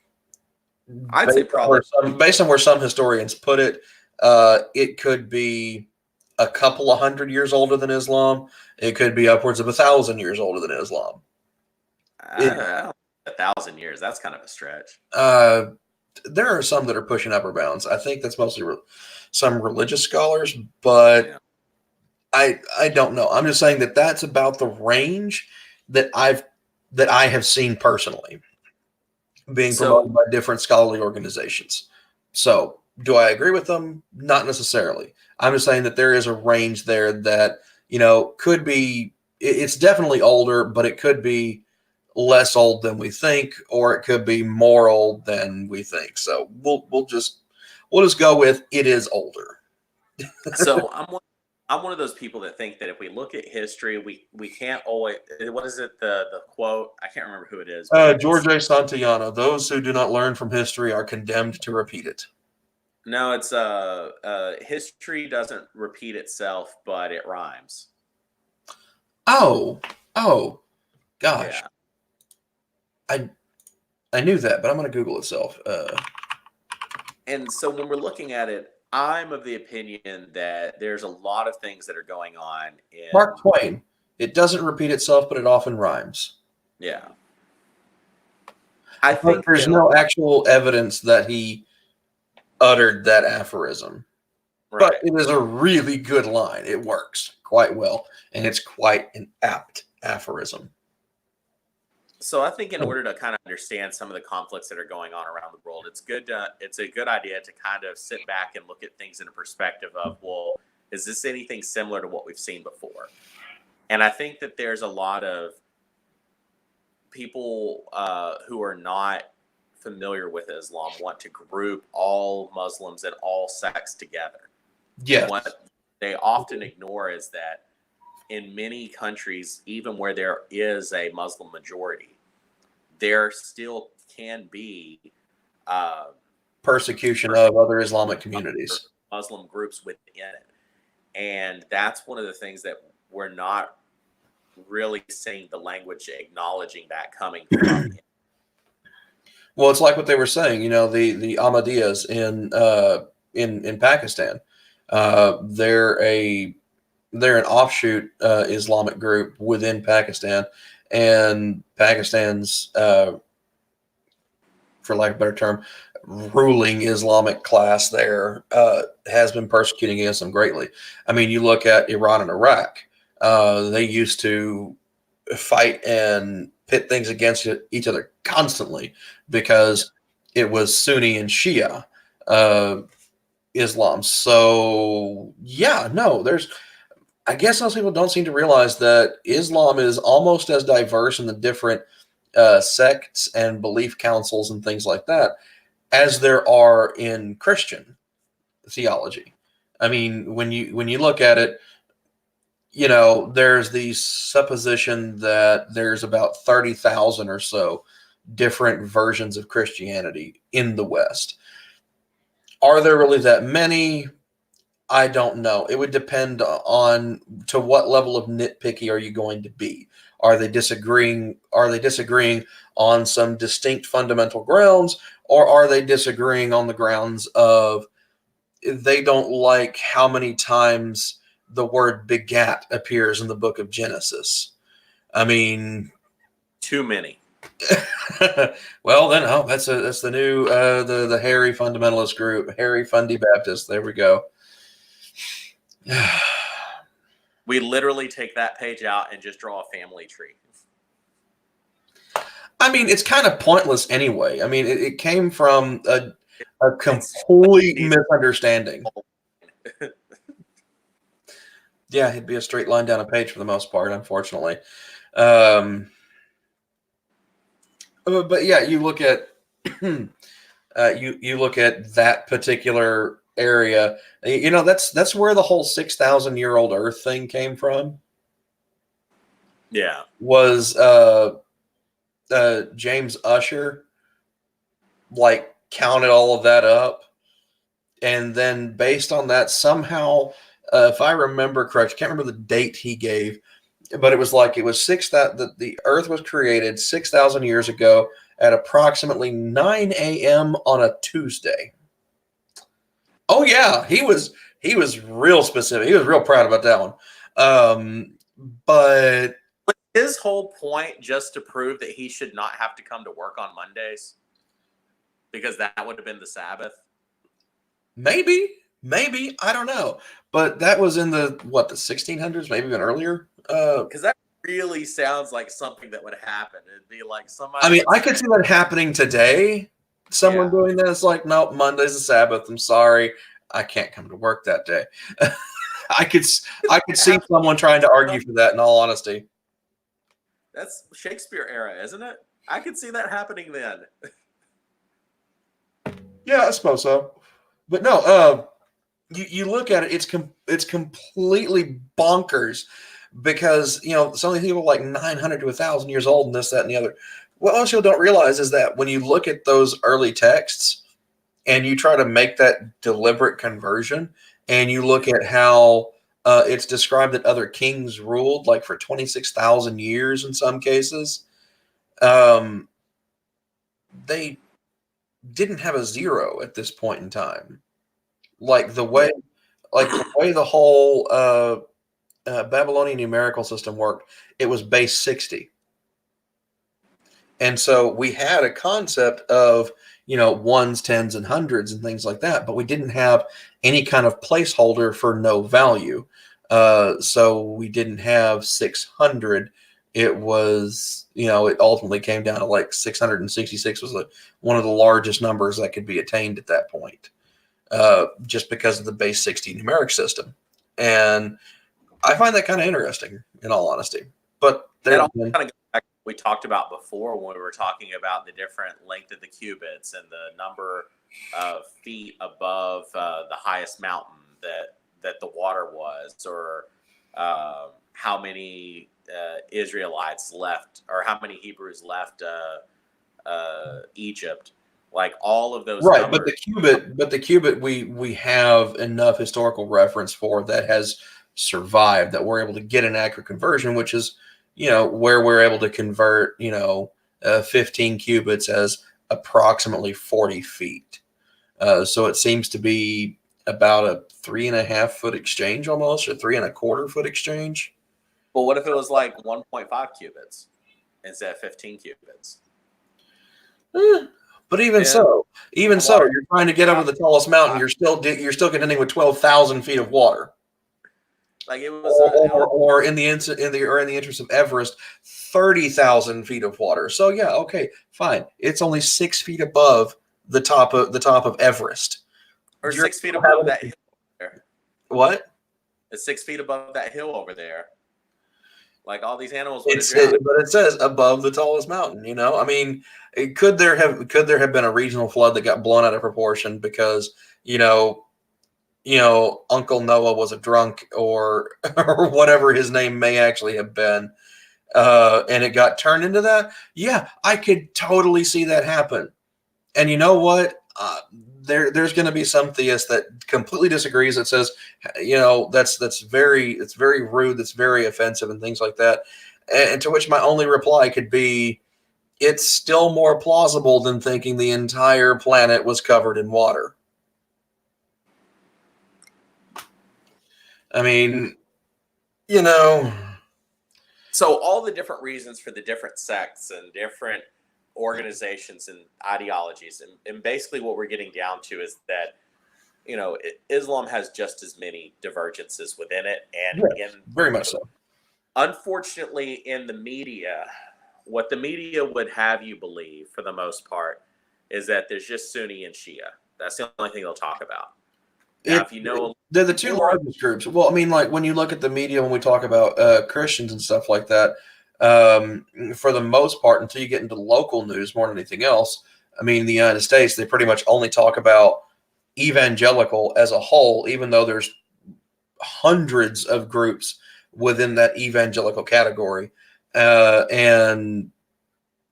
I'd say probably based on where some historians put it, it could be a couple of 100 years older than Islam. It could be upwards of 1,000 years older than Islam. 1,000 years. That's kind of a stretch. There are some that are pushing upper bounds. I think that's mostly some religious scholars, but yeah. I don't know. I'm just saying that that's about the range that I have seen personally being promoted by different scholarly organizations. So do I agree with them? Not necessarily. I'm just saying that there is a range there that, could be, it's definitely older, but it could be less old than we think, or it could be more old than we think. So we'll just go with it is older. So I'm one of those people that think that if we look at history, we can't always. What is it? The quote? I can't remember who it is. George A. Santayana. Those who do not learn from history are condemned to repeat it. No, it's history doesn't repeat itself, but it rhymes. Oh, gosh. Yeah. I knew that, but I'm going to Google itself. And so when we're looking at it, I'm of the opinion that there's a lot of things that are going on in Mark Twain. It doesn't repeat itself, but it often rhymes. Yeah. I think there's no actual evidence that he uttered that aphorism. Right. But it is a really good line. It works quite well, and it's quite an apt aphorism. So I think in order to kind of understand some of the conflicts that are going on around the world, it's a good idea to kind of sit back and look at things in a perspective of, well, is this anything similar to what we've seen before? And I think that there's a lot of people who are not familiar with Islam want to group all Muslims and all sects together. Yeah. What they often ignore is that in many countries, even where there is a Muslim majority, there still can be persecution of other Islamic communities, Muslim groups within it. And that's one of the things that we're not really seeing the language acknowledging that coming from. Well, it's like what they were saying, the Ahmadiyas in Pakistan. They're an offshoot Islamic group within Pakistan, and Pakistan's, for lack of a better term, ruling Islamic class there has been persecuting against them greatly. I mean, you look at Iran and Iraq. They used to fight and pit things against each other constantly because it was Sunni and Shia Islam. So, yeah, no, I guess most people don't seem to realize that Islam is almost as diverse in the different sects and belief councils and things like that as there are in Christian theology. I mean, when you look at it, there's the supposition that there's about 30,000 or so different versions of Christianity in the West. Are there really that many? I don't know. It would depend on to what level of nitpicky are you going to be. Are they disagreeing on some distinct fundamental grounds, or are they disagreeing on the grounds of they don't like how many times the word begat appears in the book of Genesis? I mean, too many. Well, then, that's the new the hairy fundamentalist group, Hairy Fundy Baptist. There we go. We literally take that page out and just draw a family tree. I mean, it's kind of pointless anyway. I mean, it came from a It's complete misunderstanding. Yeah, it'd be a straight line down a page for the most part, unfortunately. But yeah, you look at you look at that particular area. You know, that's where the whole 6,000-year-old Earth thing came from. Yeah, Was James Usher like counted all of that up, and then based on that, somehow, if I remember correct, I can't remember the date he gave, but it was like it was that the Earth was created 6,000 years ago at approximately 9 a.m. on a Tuesday. Oh yeah, he was real specific. He was real proud about that one. But his whole point just to prove that he should not have to come to work on Mondays because that would have been the Sabbath. Maybe I don't know, but that was in the 1600s, maybe even earlier. Because that really sounds like something that would happen. It'd be like somebody. I mean, I could see that happening today. Someone doing this, like, nope, Monday's the Sabbath. I'm sorry, I can't come to work that day. I could see someone trying to argue for that. In all honesty, that's Shakespeare era, isn't it? I could see that happening then. Yeah, I suppose so. But no, you look at it, it's completely bonkers because, you know, some of these people are like 900 to 1,000 years old and this, that, and the other. What most people don't realize is that when you look at those early texts and you try to make that deliberate conversion and you look at how it's described that other kings ruled like for 26,000 years in some cases, they didn't have a zero at this point in time. Like the way the whole Babylonian numerical system worked, it was base 60. And so we had a concept of, you know, ones, tens, and hundreds and things like that, but we didn't have any kind of placeholder for no value. So we didn't have 600. It was, you know, it ultimately came down to like 666 was one of the largest numbers that could be attained at that point, just because of the base 60 numeric system. And I find that kind of interesting, in all honesty. But that all kind of goes back to what we talked about before when we were talking about the different length of the cubits and the number of feet above the highest mountain that the water was, or how many Israelites left, or how many Hebrews left Egypt. Like all of those right, numbers. but the cubit we have enough historical reference for that has survived, that we're able to get an accurate conversion, which is, you know, where we're able to convert, you know, 15 cubits as approximately 40 feet. So it seems to be about a 3.5 foot exchange, almost, or 3.25 foot exchange. Well, what if it was like 1.5 cubits instead of 15 cubits? But even so, you're trying to get over the tallest mountain. You're still contending with 12,000 feet of water. Like it was, or in the interest of Everest, 30,000 feet of water. So yeah, okay, fine. It's only 6 feet above the top of Everest, or 6 feet above that hill over there. What? It's 6 feet above that hill over there. Like all these animals. But it says above the tallest mountain. You know, I mean, could there have been a regional flood that got blown out of proportion because, you know, Uncle Noah was a drunk or whatever his name may actually have been, and it got turned into that? Yeah, I could totally see that happen. And you know what? There's going to be some theist that completely disagrees, that says, you know, it's very rude, that's very offensive, and things like that. And to which my only reply could be, it's still more plausible than thinking the entire planet was covered in water. I mean, you know. So all the different reasons for the different sects and different organizations and ideologies, and basically what we're getting down to is that Islam has just as many divergences within it, and Yes, very much so. unfortunately, in the media, what the media would have you believe, for the most part, is that there's just Sunni and Shia. That's the only thing they'll talk about. Now, if you know They're the two largest groups. Well, I mean, like when you look at the media, when we talk about Christians and stuff like that, for the most part, until you get into local news more than anything else, I mean, in the United States, they pretty much only talk about evangelical as a whole, even though there's hundreds of groups within that evangelical category, and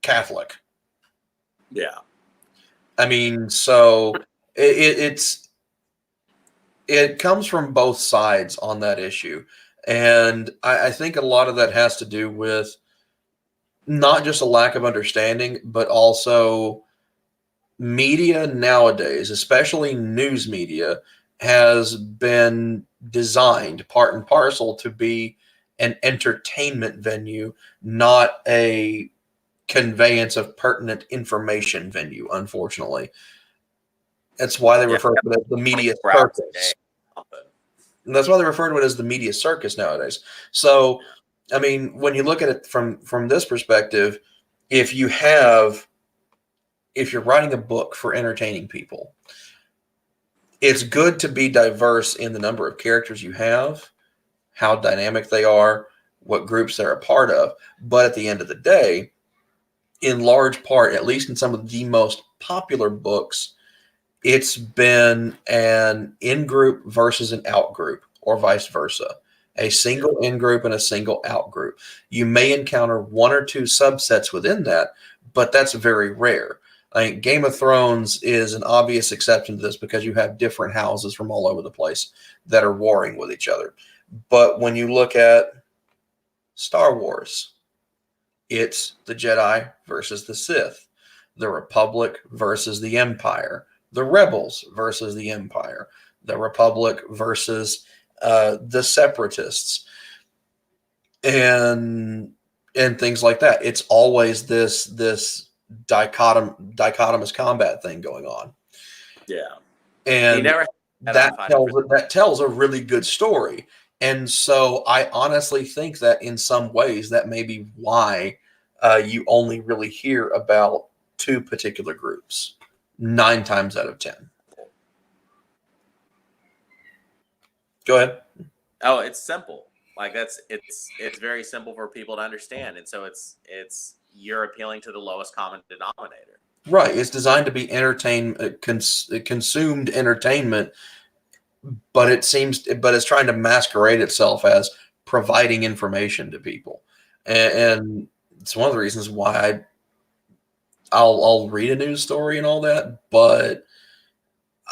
Catholic. Yeah. I mean, so it comes from both sides on that issue. And I think a lot of that has to do with not just a lack of understanding, but also media nowadays, especially news media, has been designed part and parcel to be an entertainment venue, not a conveyance of pertinent information venue, unfortunately. That's why they refer to it as the media circus. And that's why they refer to it as the media circus nowadays. So, I mean, when you look at it from this perspective, if you're writing a book for entertaining people, it's good to be diverse in the number of characters you have, how dynamic they are, what groups they're a part of. But at the end of the day, in large part, at least in some of the most popular books, it's been an in-group versus an out-group, or vice versa. A single in-group and a single out-group. You may encounter one or two subsets within that, but that's very rare. I think Game of Thrones is an obvious exception to this because you have different houses from all over the place that are warring with each other. But when you look at Star Wars, it's the Jedi versus the Sith, the Republic versus the Empire, the Rebels versus the Empire, the Republic versus the Separatists, and things like that. It's always this dichotomous combat thing going on. Yeah, and that tells a really good story. And so I honestly think that in some ways that may be why you only really hear about two particular groups 9 times out of 10. Go ahead. Oh, it's simple. Like it's very simple for people to understand, and so it's you're appealing to the lowest common denominator. Right. It's designed to be consumed entertainment, but it's trying to masquerade itself as providing information to people, and it's one of the reasons why I'll read a news story and all that, but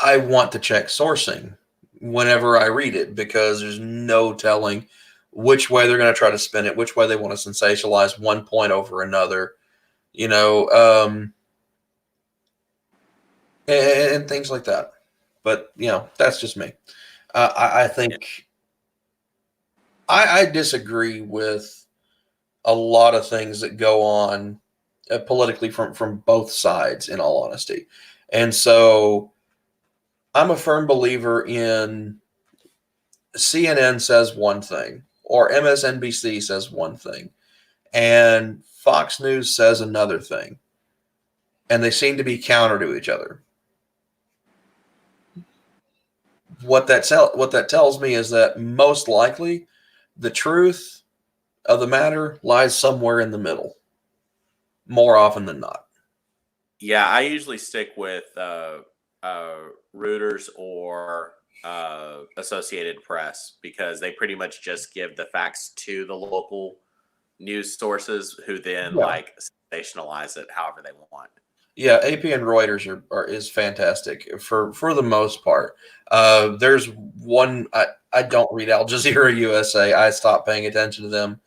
I want to check sourcing whenever I read it, because there's no telling which way they're going to try to spin it, which way they want to sensationalize one point over another, and things like that. But, that's just me. I think I disagree with a lot of things that go on politically from both sides, in all honesty. And so I'm a firm believer in CNN says one thing, or MSNBC says one thing, and Fox News says another thing, and they seem to be counter to each other. What that tells me is that most likely the truth of the matter lies somewhere in the middle, more often than not. Yeah, I usually stick with Reuters or Associated Press, because they pretty much just give the facts to the local news sources, who then sensationalize it however they want. Yeah, AP and Reuters is fantastic for the most part. There's one I don't read Al Jazeera USA. I stopped paying attention to them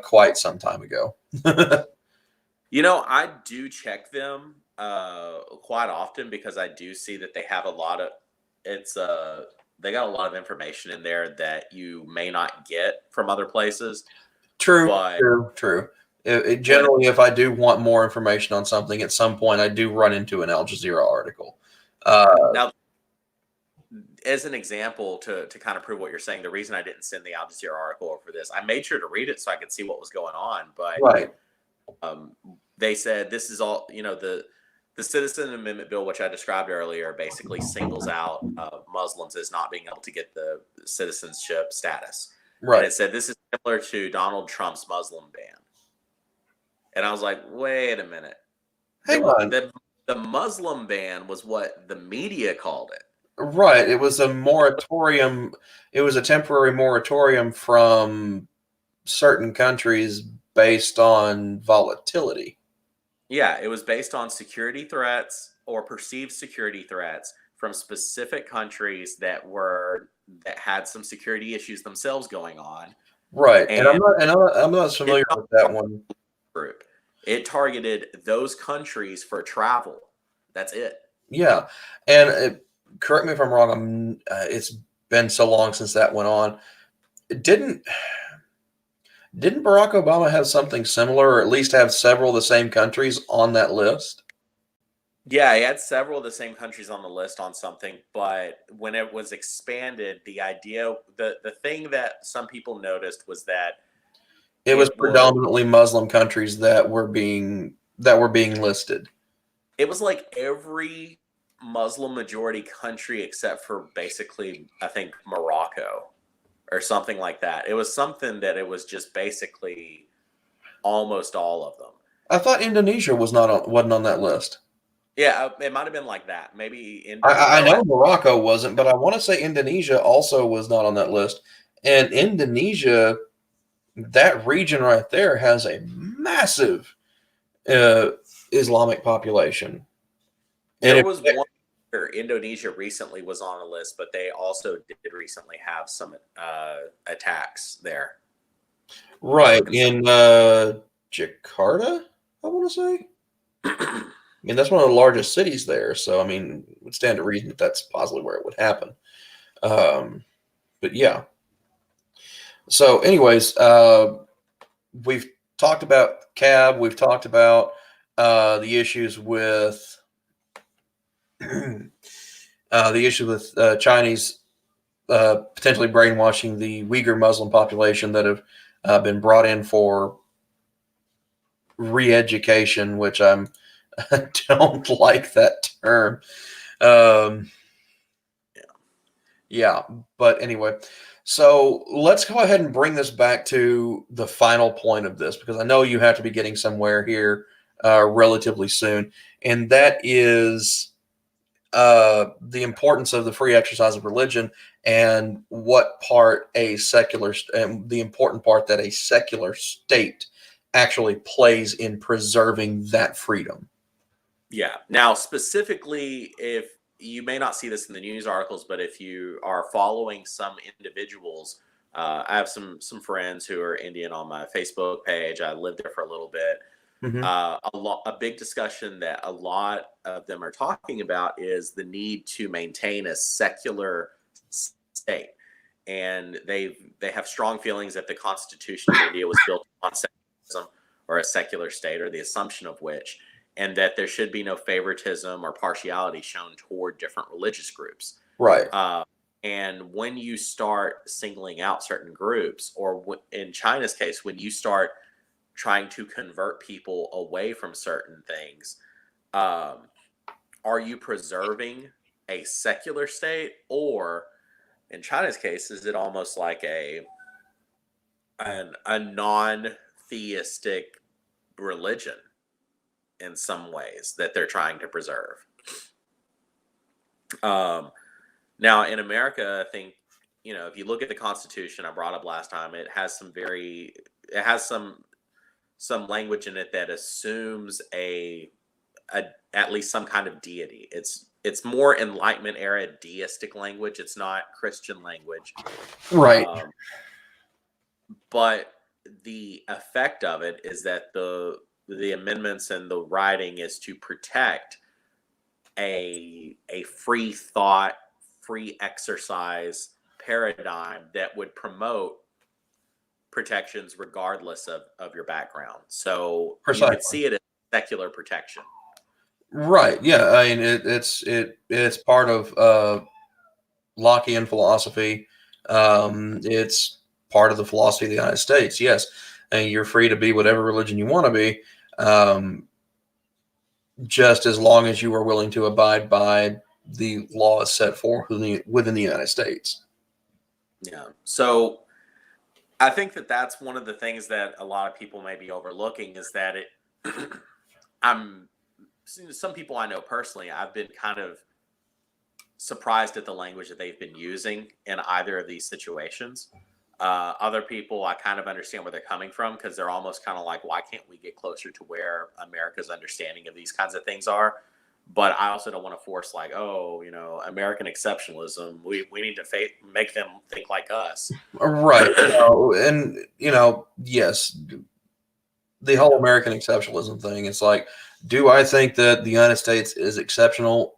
quite some time ago. I do check them quite often, because I do see that they have a lot of they got a lot of information in there that you may not get from other places. True. Generally, if I do want more information on something, at some point I do run into an Al Jazeera article. Now, as an example to kind of prove what you're saying, the reason I didn't send the Al Jazeera article for this, I made sure to read it so I could see what was going on. But Right. They said this is all, the Citizen Amendment bill, which I described earlier, basically singles out Muslims as not being able to get the citizenship status. Right. And it said this is similar to Donald Trump's Muslim ban. And I was like, wait a minute. Hang on. The Muslim ban was what the media called it. Right. It was a moratorium. It was a temporary moratorium from certain countries based on volatility. Yeah, it was based on security threats or perceived security threats from specific countries that had some security issues themselves going on. Right. And I'm not familiar with that one. Group. It targeted those countries for travel. That's it. Yeah. And correct me if I'm wrong. It's been so long since that went on. Didn't Barack Obama have something similar, or at least have several of the same countries on that list? Yeah, he had several of the same countries on the list on something, but when it was expanded, the thing that some people noticed was that it was predominantly Muslim countries that were being listed. It was like every Muslim majority country except for basically, I think, Morocco or something like that. It was something that it was just basically almost all of them. I thought Indonesia wasn't on that list. Yeah, it might have been like that. Maybe I know Morocco wasn't, but I want to say Indonesia also was not on that list. And Indonesia, that region right there, has a massive Islamic population. There was one where Indonesia recently was on a list, but they also did recently have some attacks there. Right, in Jakarta, I want to say. I mean, that's one of the largest cities there, so I mean, it would stand to reason that that's possibly where it would happen. But yeah. So, anyways, we've talked about CAB. We've talked about the issues with Chinese potentially brainwashing the Uighur Muslim population that have been brought in for re-education, which I don't like that term. Yeah, but anyway, so let's go ahead and bring this back to the final point of this, because I know you have to be getting somewhere here relatively soon, and that is the importance of the free exercise of religion and the important part that a secular state actually plays in preserving that freedom. Yeah. Now, specifically, if you may not see this in the news articles, but if you are following some individuals, I have some friends who are Indian on my Facebook page. I lived there for a little bit. Mm-hmm. A big discussion that a lot of them are talking about is the need to maintain a secular state, and they have strong feelings that the Constitution of India was built on secularism, or a secular state, or the assumption of which, and that there should be no favoritism or partiality shown toward different religious groups. Right. And when you start singling out certain groups, or in China's case, when you start trying to convert people away from certain things, are you preserving a secular state, or in China's case, is it almost like a non-theistic religion in some ways that they're trying to preserve? Now in America, I think, if you look at the Constitution I brought up last time, it has some language in it that assumes at least some kind of deity. It's more Enlightenment era deistic language. It's not Christian language. Right. But the effect of it is that the amendments and the writing is to protect a free thought, free exercise paradigm that would promote protections regardless of your background. So Precisely. You could see it as secular protection. Right. Yeah. I mean, it's part of Lockean philosophy. It's part of the philosophy of the United States. Yes, and you're free to be whatever religion you want to be, just as long as you are willing to abide by the laws set forth within the United States. Yeah. So I think that that's one of the things that a lot of people may be overlooking is that I'm some people I know personally, I've been kind of surprised at the language that they've been using in either of these situations. Other people, I kind of understand where they're coming from because they're almost kind of like, why can't we get closer to where America's understanding of these kinds of things are? But I also don't want to force like, oh, American exceptionalism. We need to make them think like us. Right. And, yes, the whole American exceptionalism thing. It's like, do I think that the United States is exceptional?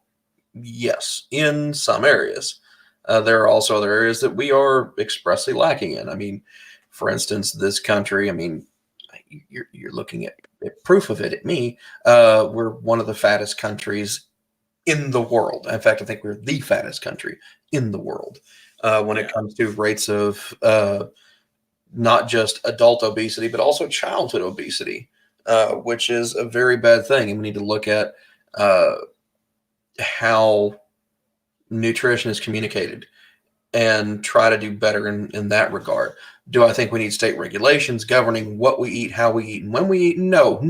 Yes, in some areas. There are also other areas that we are expressly lacking in. I mean, for instance, this country, I mean, you're looking at proof of it at me. We're one of the fattest countries in the world. In fact, I think we're the fattest country in the world when it comes to rates of not just adult obesity, but also childhood obesity, which is a very bad thing. And we need to look at how nutrition is communicated and try to do better in that regard. Do I think we need state regulations governing what we eat, how we eat, and when we eat? No.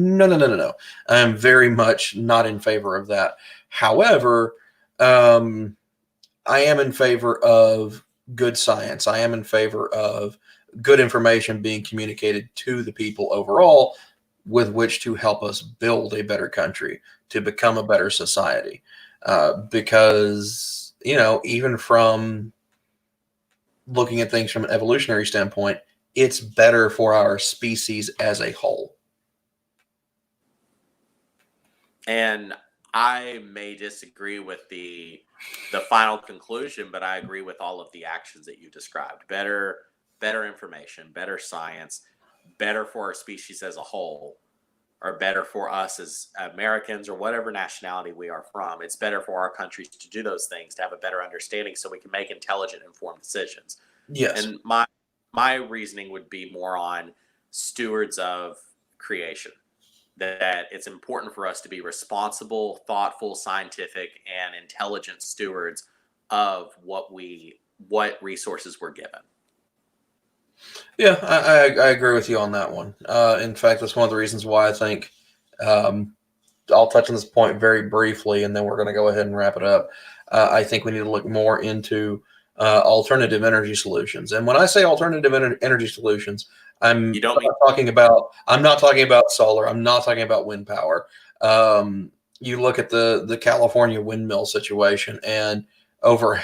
I am very much not in favor of that. However, I am in favor of good science. I am in favor of good information being communicated to the people overall with which to help us build a better country, to become a better society. Because, even from looking at things from an evolutionary standpoint, it's better for our species as a whole. And I may disagree with the final conclusion, but I agree with all of the actions that you described. Better information, better science, better for our species as a whole, or better for us as Americans or whatever nationality we are from. It's better for our countries to do those things, to have a better understanding so we can make intelligent, informed decisions. Yes. And my reasoning would be more on stewards of creation, that it's important for us to be responsible, thoughtful, scientific, and intelligent stewards of what resources we're given. Yeah, I agree with you on that one. In fact, that's one of the reasons why I think I'll touch on this point very briefly, and then we're going to go ahead and wrap it up. I think we need to look more into alternative energy solutions. And when I say alternative energy solutions, I'm not talking about solar. I'm not talking about wind power. You look at the California windmill situation, and over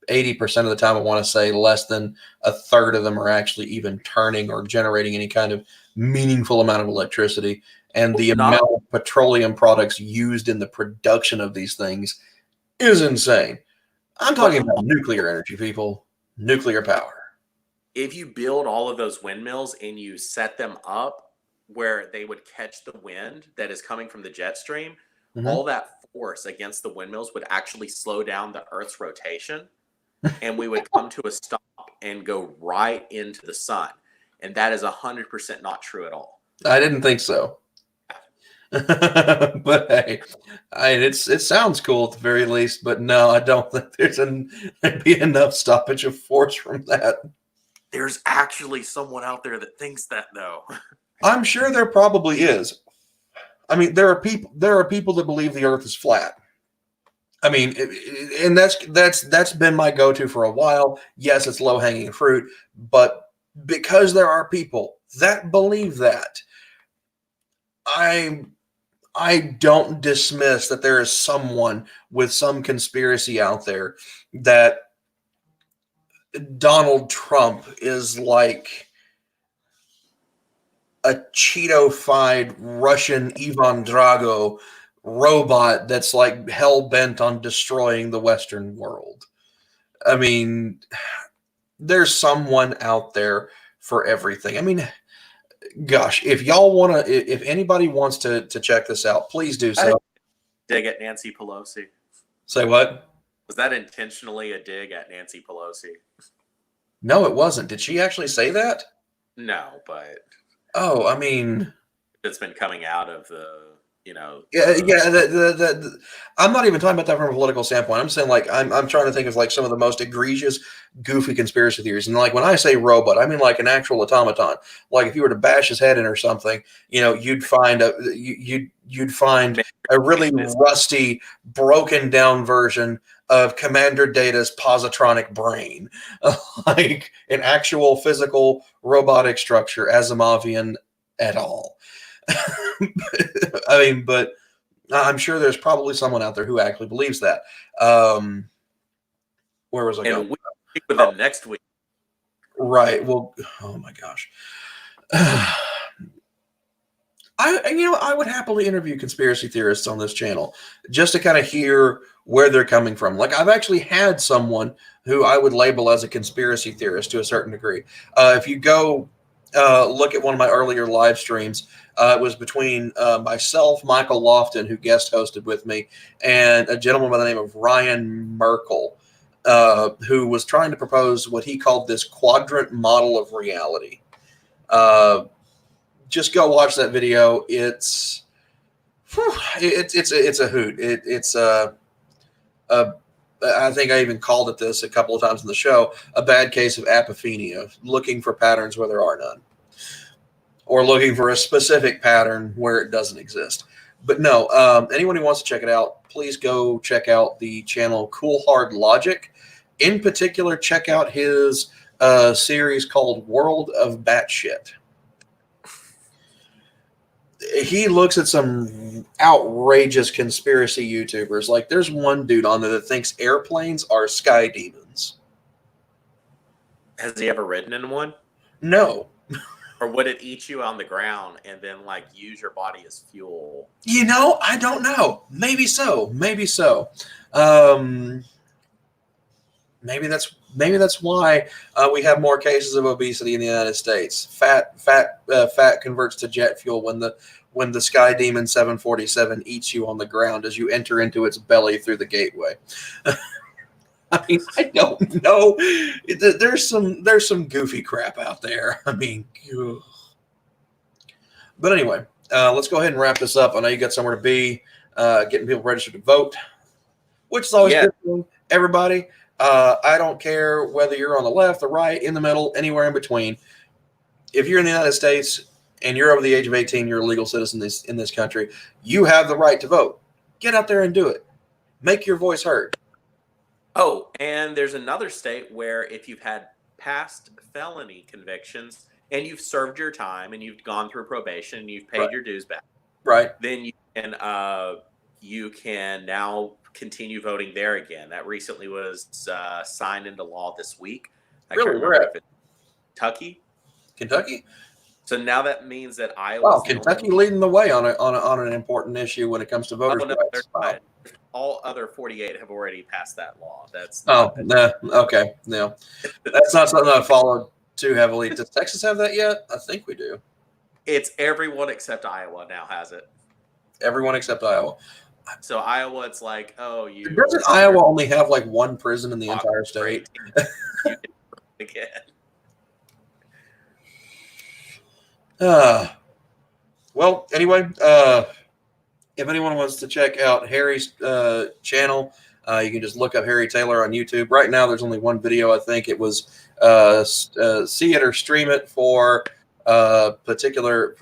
80% of the time, I want to say less than a third of them are actually even turning or generating any kind of meaningful amount of electricity. And the amount of petroleum products used in the production of these things is insane. I'm talking about nuclear energy, people. Nuclear power. If you build all of those windmills and you set them up where they would catch the wind that is coming from the jet stream, all that force against the windmills would actually slow down the Earth's rotation, and we would come to a stop and go right into the sun. And that is 100% not true at all. I didn't think so. But hey, it sounds cool at the very least, but no, I don't think there'd be enough stoppage of force from that. There's actually someone out there that thinks that, though. I'm sure there probably is. I mean, there are people that believe the Earth is flat. I mean, and that's been my go-to for a while. Yes, it's low-hanging fruit, but because there are people that believe that, I don't dismiss that there is someone with some conspiracy out there that Donald Trump is like a Cheeto-fied Russian Ivan Drago robot that's like hell-bent on destroying the Western world. I mean, there's someone out there for everything. I mean, gosh, if anybody wants to check this out, please do so. Dig it, Nancy Pelosi. Say what? Was that intentionally a dig at Nancy Pelosi? No, it wasn't. Did she actually say that? No, but Oh, I mean, it's been coming out of the, yeah, yeah. I'm not even talking about that from a political standpoint. I'm saying like I'm trying to think of like some of the most egregious, goofy conspiracy theories. And like when I say robot, I mean like an actual automaton. Like if you were to bash his head in or something, you'd find you'd find a really rusty, broken down version of Commander Data's positronic brain, like an actual physical robotic structure, Asimovian et al. I mean, but I'm sure there's probably someone out there who actually believes that. Where was I going? And we speak with them next week. Right. Well, oh my gosh. I would happily interview conspiracy theorists on this channel just to kind of hear where they're coming from. Like I've actually had someone who I would label as a conspiracy theorist to a certain degree. If you go look at one of my earlier live streams, it was between myself, Michael Lofton, who guest hosted with me, and a gentleman by the name of Ryan Merkel, who was trying to propose what he called this quadrant model of reality. Just go watch that video. It's a hoot. I think I even called it this a couple of times in the show, a bad case of apophenia, looking for patterns where there are none, or looking for a specific pattern where it doesn't exist. But no, anyone who wants to check it out, please go check out the channel Cool Hard Logic. In particular, check out his series called World of Batshit. He looks at some outrageous conspiracy YouTubers. Like there's one dude on there that thinks airplanes are sky demons. Has he ever ridden in one? No. Or would it eat you on the ground and then like use your body as fuel? I don't know. Maybe so. Maybe so. Maybe that's why we have more cases of obesity in the United States. Fat converts to jet fuel when the Sky Demon 747 eats you on the ground as you enter into its belly through the gateway. I mean, I don't know. There's some goofy crap out there. I mean, ugh. But anyway, let's go ahead and wrap this up. I know you got somewhere to be, getting people registered to vote, which is always good for everybody. I don't care whether you're on the left, the right, in the middle, anywhere in between. If you're in the United States and you're over the age of 18, you're a legal citizen in this country, you have the right to vote. Get out there and do it. Make your voice heard. Oh, and there's another state where if you've had past felony convictions and you've served your time and you've gone through probation and you've paid your dues back, then you can now continue voting there again. That recently was signed into law this week. Really? Where at? Kentucky. So now that means that Iowa. Wow, Kentucky leading the way on an important issue when it comes to voters' rights. Wow. All other 48 have already passed that law. Okay, no, that's not something I followed too heavily. Does Texas have that yet? I think we do. It's everyone except Iowa now has it. Everyone except Iowa. So Iowa, it's like, doesn't Iowa only have like one prison in the entire state? Again. Well, anyway, if anyone wants to check out Harry's channel, you can just look up Harry Taylor on YouTube. Right now, there's only one video. I think it was see it or stream it for a particular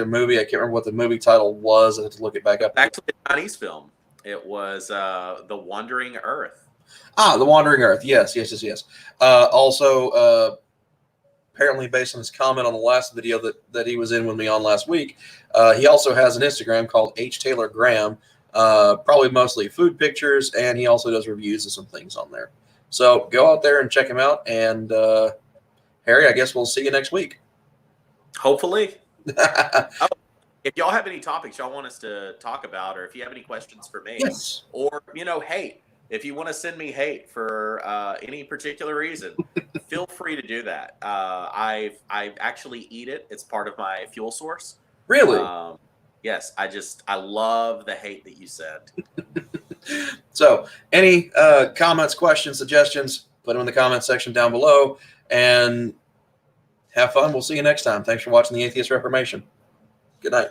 movie. I can't remember what the movie title was. I have to look it back up. Actually, a Chinese film. It was The Wandering Earth. The Wandering Earth. Yes. Also, apparently based on his comment on the last video that he was in with me on last week, he also has an Instagram called H. Taylor Graham, probably mostly food pictures, and he also does reviews of some things on there. So go out there and check him out. And Harry, I guess we'll see you next week. Hopefully. If y'all have any topics y'all want us to talk about, or if you have any questions for me, or hate, if you want to send me hate for any particular reason, feel free to do that. I actually eat it. It's part of my fuel source. Really? Yes. I love the hate that you send. So, any comments, questions, suggestions, put them in the comment section down below, and have fun. We'll see you next time. Thanks for watching the Atheist Reformation. Good night.